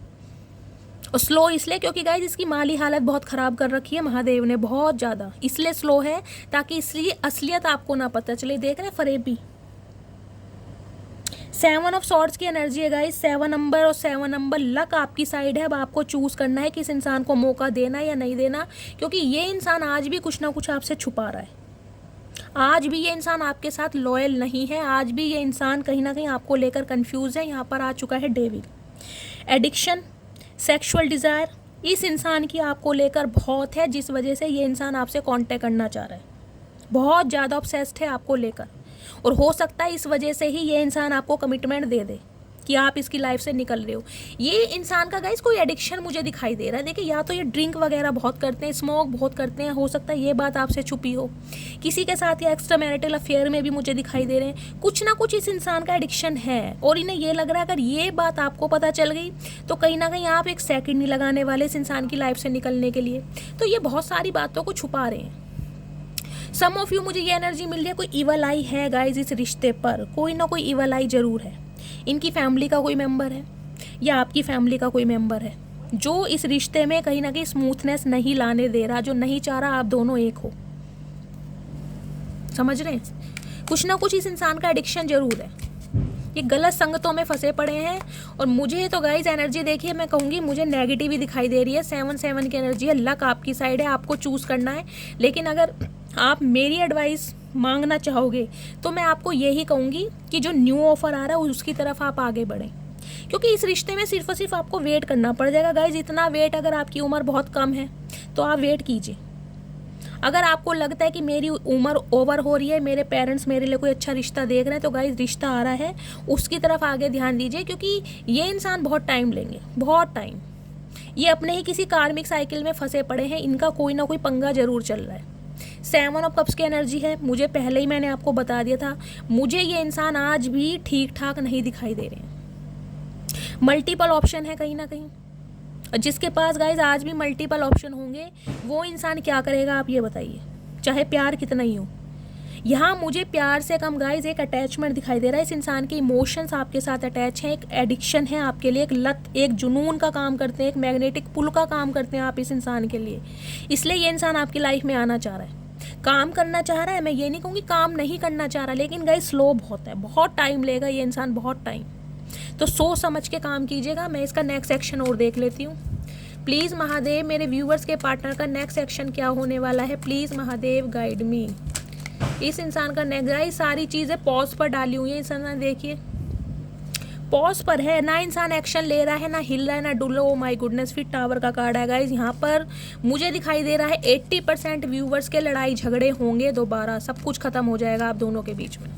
और स्लो इसलिए क्योंकि गाइस इसकी माली हालत बहुत ख़राब कर रखी है महादेव ने, बहुत ज़्यादा, इसलिए स्लो है, ताकि इसलिए असलियत आपको ना पता चले। देख रहे हैं फरेबी 7 ऑफ सॉर्ड्स की एनर्जी है गाइस, 7 नंबर और 7 नंबर लक आपकी साइड है। अब आपको चूज करना है कि इस इंसान को मौका देना या नहीं देना, क्योंकि ये इंसान आज भी कुछ ना कुछ आपसे छुपा रहा है। आज भी ये इंसान आपके साथ लॉयल नहीं है, आज भी ये इंसान कहीं ना कहीं आपको लेकर कंफ्यूज है। यहाँ पर आ चुका है डेविल। एडिक्शन, सेक्सुअल डिज़ायर इस इंसान की आपको लेकर बहुत है, जिस वजह से ये इंसान आपसे कांटेक्ट करना चाह रहा है, बहुत ज़्यादा ऑब्सेस्ड है आपको लेकर। और हो सकता है इस वजह से ही ये इंसान आपको कमिटमेंट दे दे कि आप इसकी लाइफ से निकल रहे हो। ये इंसान का गाइस कोई एडिक्शन मुझे दिखाई दे रहा है। देखिए या तो ये ड्रिंक वगैरह बहुत करते हैं, स्मोक बहुत करते हैं, हो सकता है ये बात आपसे छुपी हो। किसी के साथ या एक्स्ट्रा मैरिटल अफेयर में भी मुझे दिखाई दे रहे हैं। कुछ ना कुछ इस इंसान का एडिक्शन है, और इन्हें ये लग रहा है अगर ये बात आपको पता चल गई तो कहीं ना कहीं आप एक सेकंड नहीं लगाने वाले इस इंसान की लाइफ से निकलने के लिए। तो ये बहुत सारी बातों को छुपा रहे हैं। सम ऑफ यू, मुझे ये एनर्जी मिल रही है कोई इवल आई है गाइज इस रिश्ते पर, कोई ना कोई इवल आई जरूर है। इनकी फैमिली का कोई मेंबर है या आपकी फैमिली का कोई मेंबर है जो इस रिश्ते में कहीं ना कहीं स्मूथनेस नहीं लाने दे रहा, जो नहीं चाह रहा आप दोनों एक हो। समझ रहे हैं? कुछ ना कुछ इस इंसान का एडिक्शन जरूर है। ये गलत संगतों में फंसे पड़े हैं। और मुझे तो गाइज एनर्जी देखिए, मैं कहूँगी मुझे नेगेटिव ही दिखाई दे रही है। 7 की एनर्जी है, लक आपकी साइड है, आपको चूज़ करना है। लेकिन अगर आप मेरी एडवाइस मांगना चाहोगे तो मैं आपको यही कहूँगी कि जो न्यू ऑफर आ रहा है उसकी तरफ आप आगे बढ़ें, क्योंकि इस रिश्ते में सिर्फ और सिर्फ आपको वेट करना पड़ जाएगा गाइज। इतना वेट, अगर आपकी उम्र बहुत कम है तो आप वेट कीजिए। अगर आपको लगता है कि मेरी उम्र ओवर हो रही है, मेरे पेरेंट्स मेरे लिए कोई अच्छा रिश्ता देख रहे हैं, तो गाइज रिश्ता आ रहा है, उसकी तरफ आगे ध्यान दीजिए, क्योंकि ये इंसान बहुत टाइम लेंगे, बहुत टाइम। ये अपने ही किसी कार्मिक साइकिल में फंसे पड़े हैं, इनका कोई ना कोई पंगा जरूर चल रहा है। 7 ऑफ कप्स की एनर्जी है, मुझे पहले ही मैंने आपको बता दिया था, मुझे ये इंसान आज भी ठीक ठाक नहीं दिखाई दे रहे हैं। मल्टीपल ऑप्शन है कहीं ना कहीं, और जिसके पास गाइज आज भी मल्टीपल ऑप्शन होंगे वो इंसान क्या करेगा आप ये बताइए, चाहे प्यार कितना ही हो। यहाँ मुझे प्यार से कम गाइज एक अटैचमेंट दिखाई दे रहा है। इस इंसान के इमोशंस आपके साथ अटैच हैं, एक एडिक्शन है आपके लिए, एक लत, एक जुनून का काम करते हैं, एक मैग्नेटिक पुल का काम करते हैं आप इस इंसान के लिए। इसलिए ये इंसान आपकी लाइफ में आना चाह रहा है, काम करना चाह रहा है। मैं ये नहीं कहूँगी काम नहीं करना चाह रहा, लेकिन गाइज स्लो बहुत है, बहुत टाइम लेगा ये इंसान, बहुत टाइम। तो सोच समझ के काम कीजिएगा। मैं इसका नेक्स्ट सेक्शन और देख लेती हूँ। प्लीज़ महादेव मेरे व्यूवर्स के पार्टनर का नेक्स्ट एक्शन क्या होने वाला है, प्लीज़ महादेव गाइड मी। इस इंसान का नेक्स्ट, सारी चीज़ें पॉज पर डाली हुई है इंसान, देखिए पॉज पर है, ना इंसान एक्शन ले रहा है, ना हिल रहा है, ना डुल रहा है। ओ माय गुडनेस, फिर टावर का कार्ड है गाइज। यहाँ पर मुझे दिखाई दे रहा है 80% व्यूवर्स के लड़ाई झगड़े होंगे दोबारा, सब कुछ खत्म हो जाएगा आप दोनों के बीच में।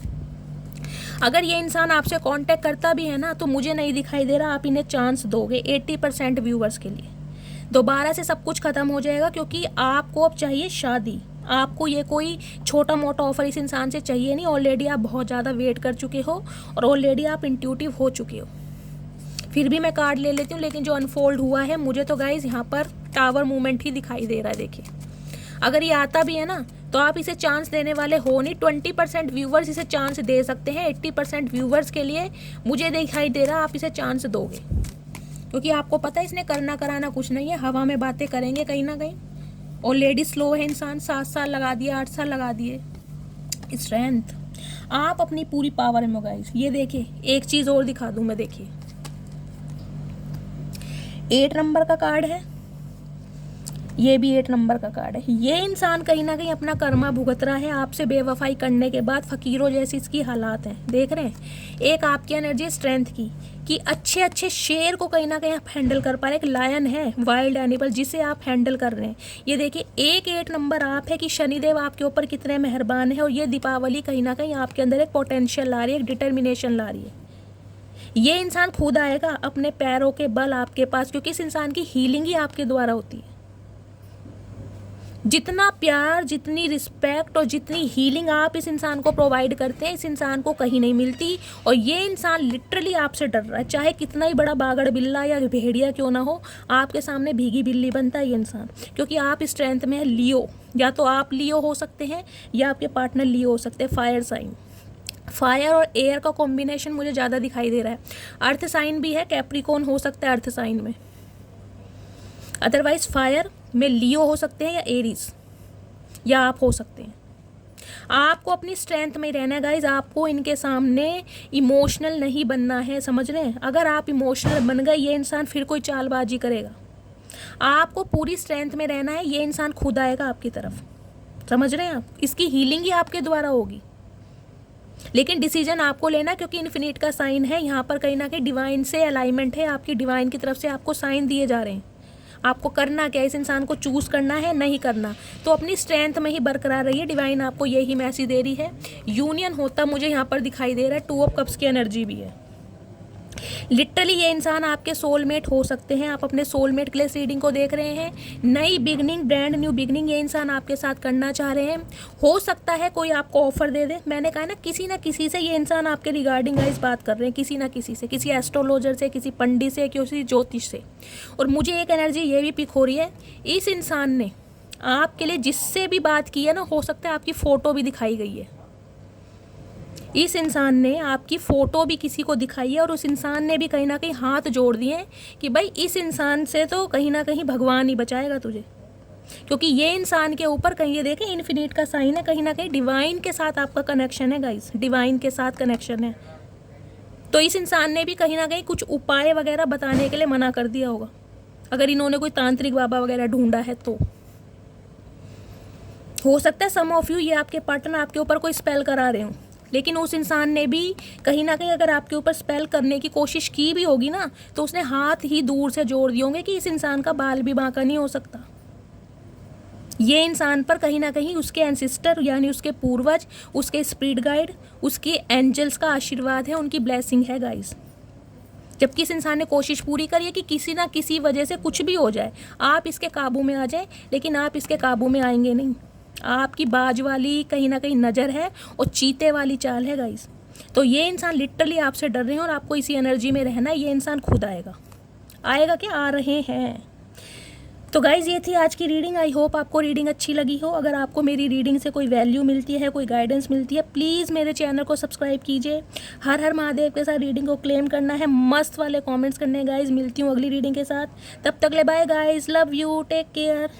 अगर ये इंसान आपसे कांटेक्ट करता भी है ना, तो मुझे नहीं दिखाई दे रहा आप इन्हें चांस दोगे 80% व्यूवर्स के लिए। दोबारा से सब कुछ खत्म हो जाएगा, क्योंकि आपको अब चाहिए शादी। आपको ये कोई छोटा मोटा ऑफर इस इंसान से चाहिए नहीं। ऑलरेडी आप बहुत ज़्यादा वेट कर चुके हो और ऑलरेडी आप इंट्यूटिव हो चुके हो। फिर भी मैं कार्ड ले लेती हूँ, लेकिन जो अनफोल्ड हुआ है मुझे तो गाइज यहाँ पर टावर मूवमेंट ही दिखाई दे रहा है। देखिए अगर ये आता भी है ना, तो आप इसे चांस देने वाले हो नहीं। 20% व्यूवर्स इसे चांस दे सकते हैं, 80% व्यूवर्स के लिए मुझे दिखाई दे रहा आप इसे चांस दोगे, क्योंकि आपको पता है इसने करना कराना कुछ नहीं है, हवा में बातें करेंगे कहीं ना कहीं। ऑलरेडी स्लो है इंसान, 7 साल लगा दिए, 8 साल लगा दिए। स्ट्रेंथ, आप अपनी पूरी पावर में गाइस। ये देखिए एक चीज़ और दिखा दूं मैं, देखिए 8 नंबर का कार्ड है, ये भी 8 नंबर का कार्ड है। ये इंसान कहीं ना कहीं अपना कर्मा भुगत रहा है आपसे बेवफाई करने के बाद। फकीरों जैसी इसकी हालात हैं, देख रहे हैं। एक आपकी एनर्जी स्ट्रेंथ की, कि अच्छे अच्छे शेर को कहीं ना कहीं आप हैंडल कर पा रहे हैं। एक लायन है, वाइल्ड एनिमल, जिसे आप हैंडल कर रहे हैं। ये देखिए 8 नंबर आप है कि शनिदेव आपके ऊपर कितने मेहरबान है। और ये दीपावली कहीं ना कहीं आपके अंदर एक पोटेंशियल ला रही है, एक डिटर्मिनेशन ला रही है। ये इंसान खुद आएगा अपने पैरों के बल आपके पास, क्योंकि इस इंसान की हीलिंग ही आपके द्वारा होती है। जितना प्यार, जितनी रिस्पेक्ट और जितनी हीलिंग आप इस इंसान को प्रोवाइड करते हैं, इस इंसान को कहीं नहीं मिलती। और ये इंसान लिटरली आपसे डर रहा है, चाहे कितना ही बड़ा बागड़ बिल्ला या भेड़िया क्यों ना हो, आपके सामने भीगी बिल्ली बनता है ये इंसान। क्योंकि आप स्ट्रेंथ में है लियो, या तो आप लियो हो सकते हैं या आपके पार्टनर लियो हो सकते हैं। फायर साइन, फायर और एयर का कॉम्बिनेशन मुझे ज़्यादा दिखाई दे रहा है। अर्थ साइन भी है, कैप्रिकॉर्न हो सकता है अर्थ साइन में। अदरवाइज फायर में लियो हो सकते हैं या एरीज, या आप हो सकते हैं। आपको अपनी स्ट्रेंथ में रहना है गाइज। आपको इनके सामने इमोशनल नहीं बनना है, समझ रहे हैं। अगर आप इमोशनल बन गए, ये इंसान फिर कोई चालबाजी करेगा। आपको पूरी स्ट्रेंथ में रहना है, ये इंसान खुद आएगा आपकी तरफ, समझ रहे हैं आप। इसकी हीलिंग ही आपके द्वारा होगी, लेकिन डिसीजन आपको लेना, क्योंकि इन्फिनिट का साइन है यहाँ पर। कहीं ना कहीं डिवाइन से अलाइनमेंट है आपकी, डिवाइन की तरफ से आपको साइन दिए जा रहे हैं। आपको करना क्या है, इस इंसान को चूज़ करना है, नहीं करना। तो अपनी स्ट्रेंथ में ही बरकरार रहिए, डिवाइन आपको यही मैसेज दे रही है। यूनियन होता मुझे यहाँ पर दिखाई दे रहा है। 2 ऑफ कप्स की एनर्जी भी है। लिटरली ये इंसान आपके सोलमेट हो सकते हैं। आप अपने सोलमेट के लिए रीडिंग को देख रहे हैं। नई बिगनिंग, ब्रांड न्यू बिगनिंग ये इंसान आपके साथ करना चाह रहे हैं। हो सकता है कोई आपको ऑफर दे दे। मैंने कहा ना किसी से ये इंसान आपके रिगार्डिंग गाइस बात कर रहे हैं, किसी ना किसी से, किसी एस्ट्रोलॉजर से, किसी पंडित से, किसी ज्योतिष से। और मुझे एक एनर्जी ये भी पिक हो रही है, इस इंसान ने आपके लिए जिससे भी बात की है ना, हो सकता है आपकी फ़ोटो भी दिखाई गई है। इस इंसान ने आपकी फ़ोटो भी किसी को दिखाई है, और उस इंसान ने भी कहीं ना कहीं हाथ जोड़ दिए कि भाई इस इंसान से तो कहीं ना कहीं भगवान ही बचाएगा तुझे। क्योंकि ये इंसान के ऊपर कहीं, ये देखें इन्फिनिट का साइन है, कहीं ना कहीं डिवाइन के साथ आपका कनेक्शन है गाइस, डिवाइन के साथ कनेक्शन है। तो इस इंसान ने भी कहीं ना कहीं कुछ उपाय वगैरह बताने के लिए मना कर दिया होगा, अगर इन्होंने कोई तांत्रिक बाबा वगैरह ढूंढा है तो। हो सकता है सम ऑफ यू, ये आपके पार्टनर आपके ऊपर कोई स्पेल करा रहे हो, लेकिन उस इंसान ने भी कहीं ना कहीं अगर आपके ऊपर स्पेल करने की कोशिश की भी होगी ना, तो उसने हाथ ही दूर से जोड़ दिए होंगे कि इस इंसान का बाल भी बांका नहीं हो सकता। ये इंसान पर कहीं ना कहीं उसके एंसिस्टर यानी उसके पूर्वज, उसके स्पिरिट गाइड, उसके एंजल्स का आशीर्वाद है, उनकी ब्लेसिंग है गाइस। जबकि इस इंसान ने कोशिश पूरी करी है कि किसी ना किसी वजह से कुछ भी हो जाए, आप इसके काबू में आ जाए, लेकिन आप इसके काबू में आएंगे नहीं। आपकी बाज वाली कहीं ना कहीं नज़र है और चीते वाली चाल है गाइस। तो ये इंसान लिटरली आपसे डर रहे हैं और आपको इसी एनर्जी में रहना है। ये इंसान खुद आएगा क्या, आ रहे हैं। तो गाइज़ ये थी आज की रीडिंग। आई होप आपको रीडिंग अच्छी लगी हो। अगर आपको मेरी रीडिंग से कोई वैल्यू मिलती है, कोई गाइडेंस मिलती है, प्लीज़ मेरे चैनल को सब्सक्राइब कीजिए। हर हर महादेव के साथ रीडिंग को क्लेम करना है, मस्त वाले कमेंट्स करने हैं गाइज़। मिलती हूँ अगली रीडिंग के साथ, तब तक ले bye guys, love you, take care.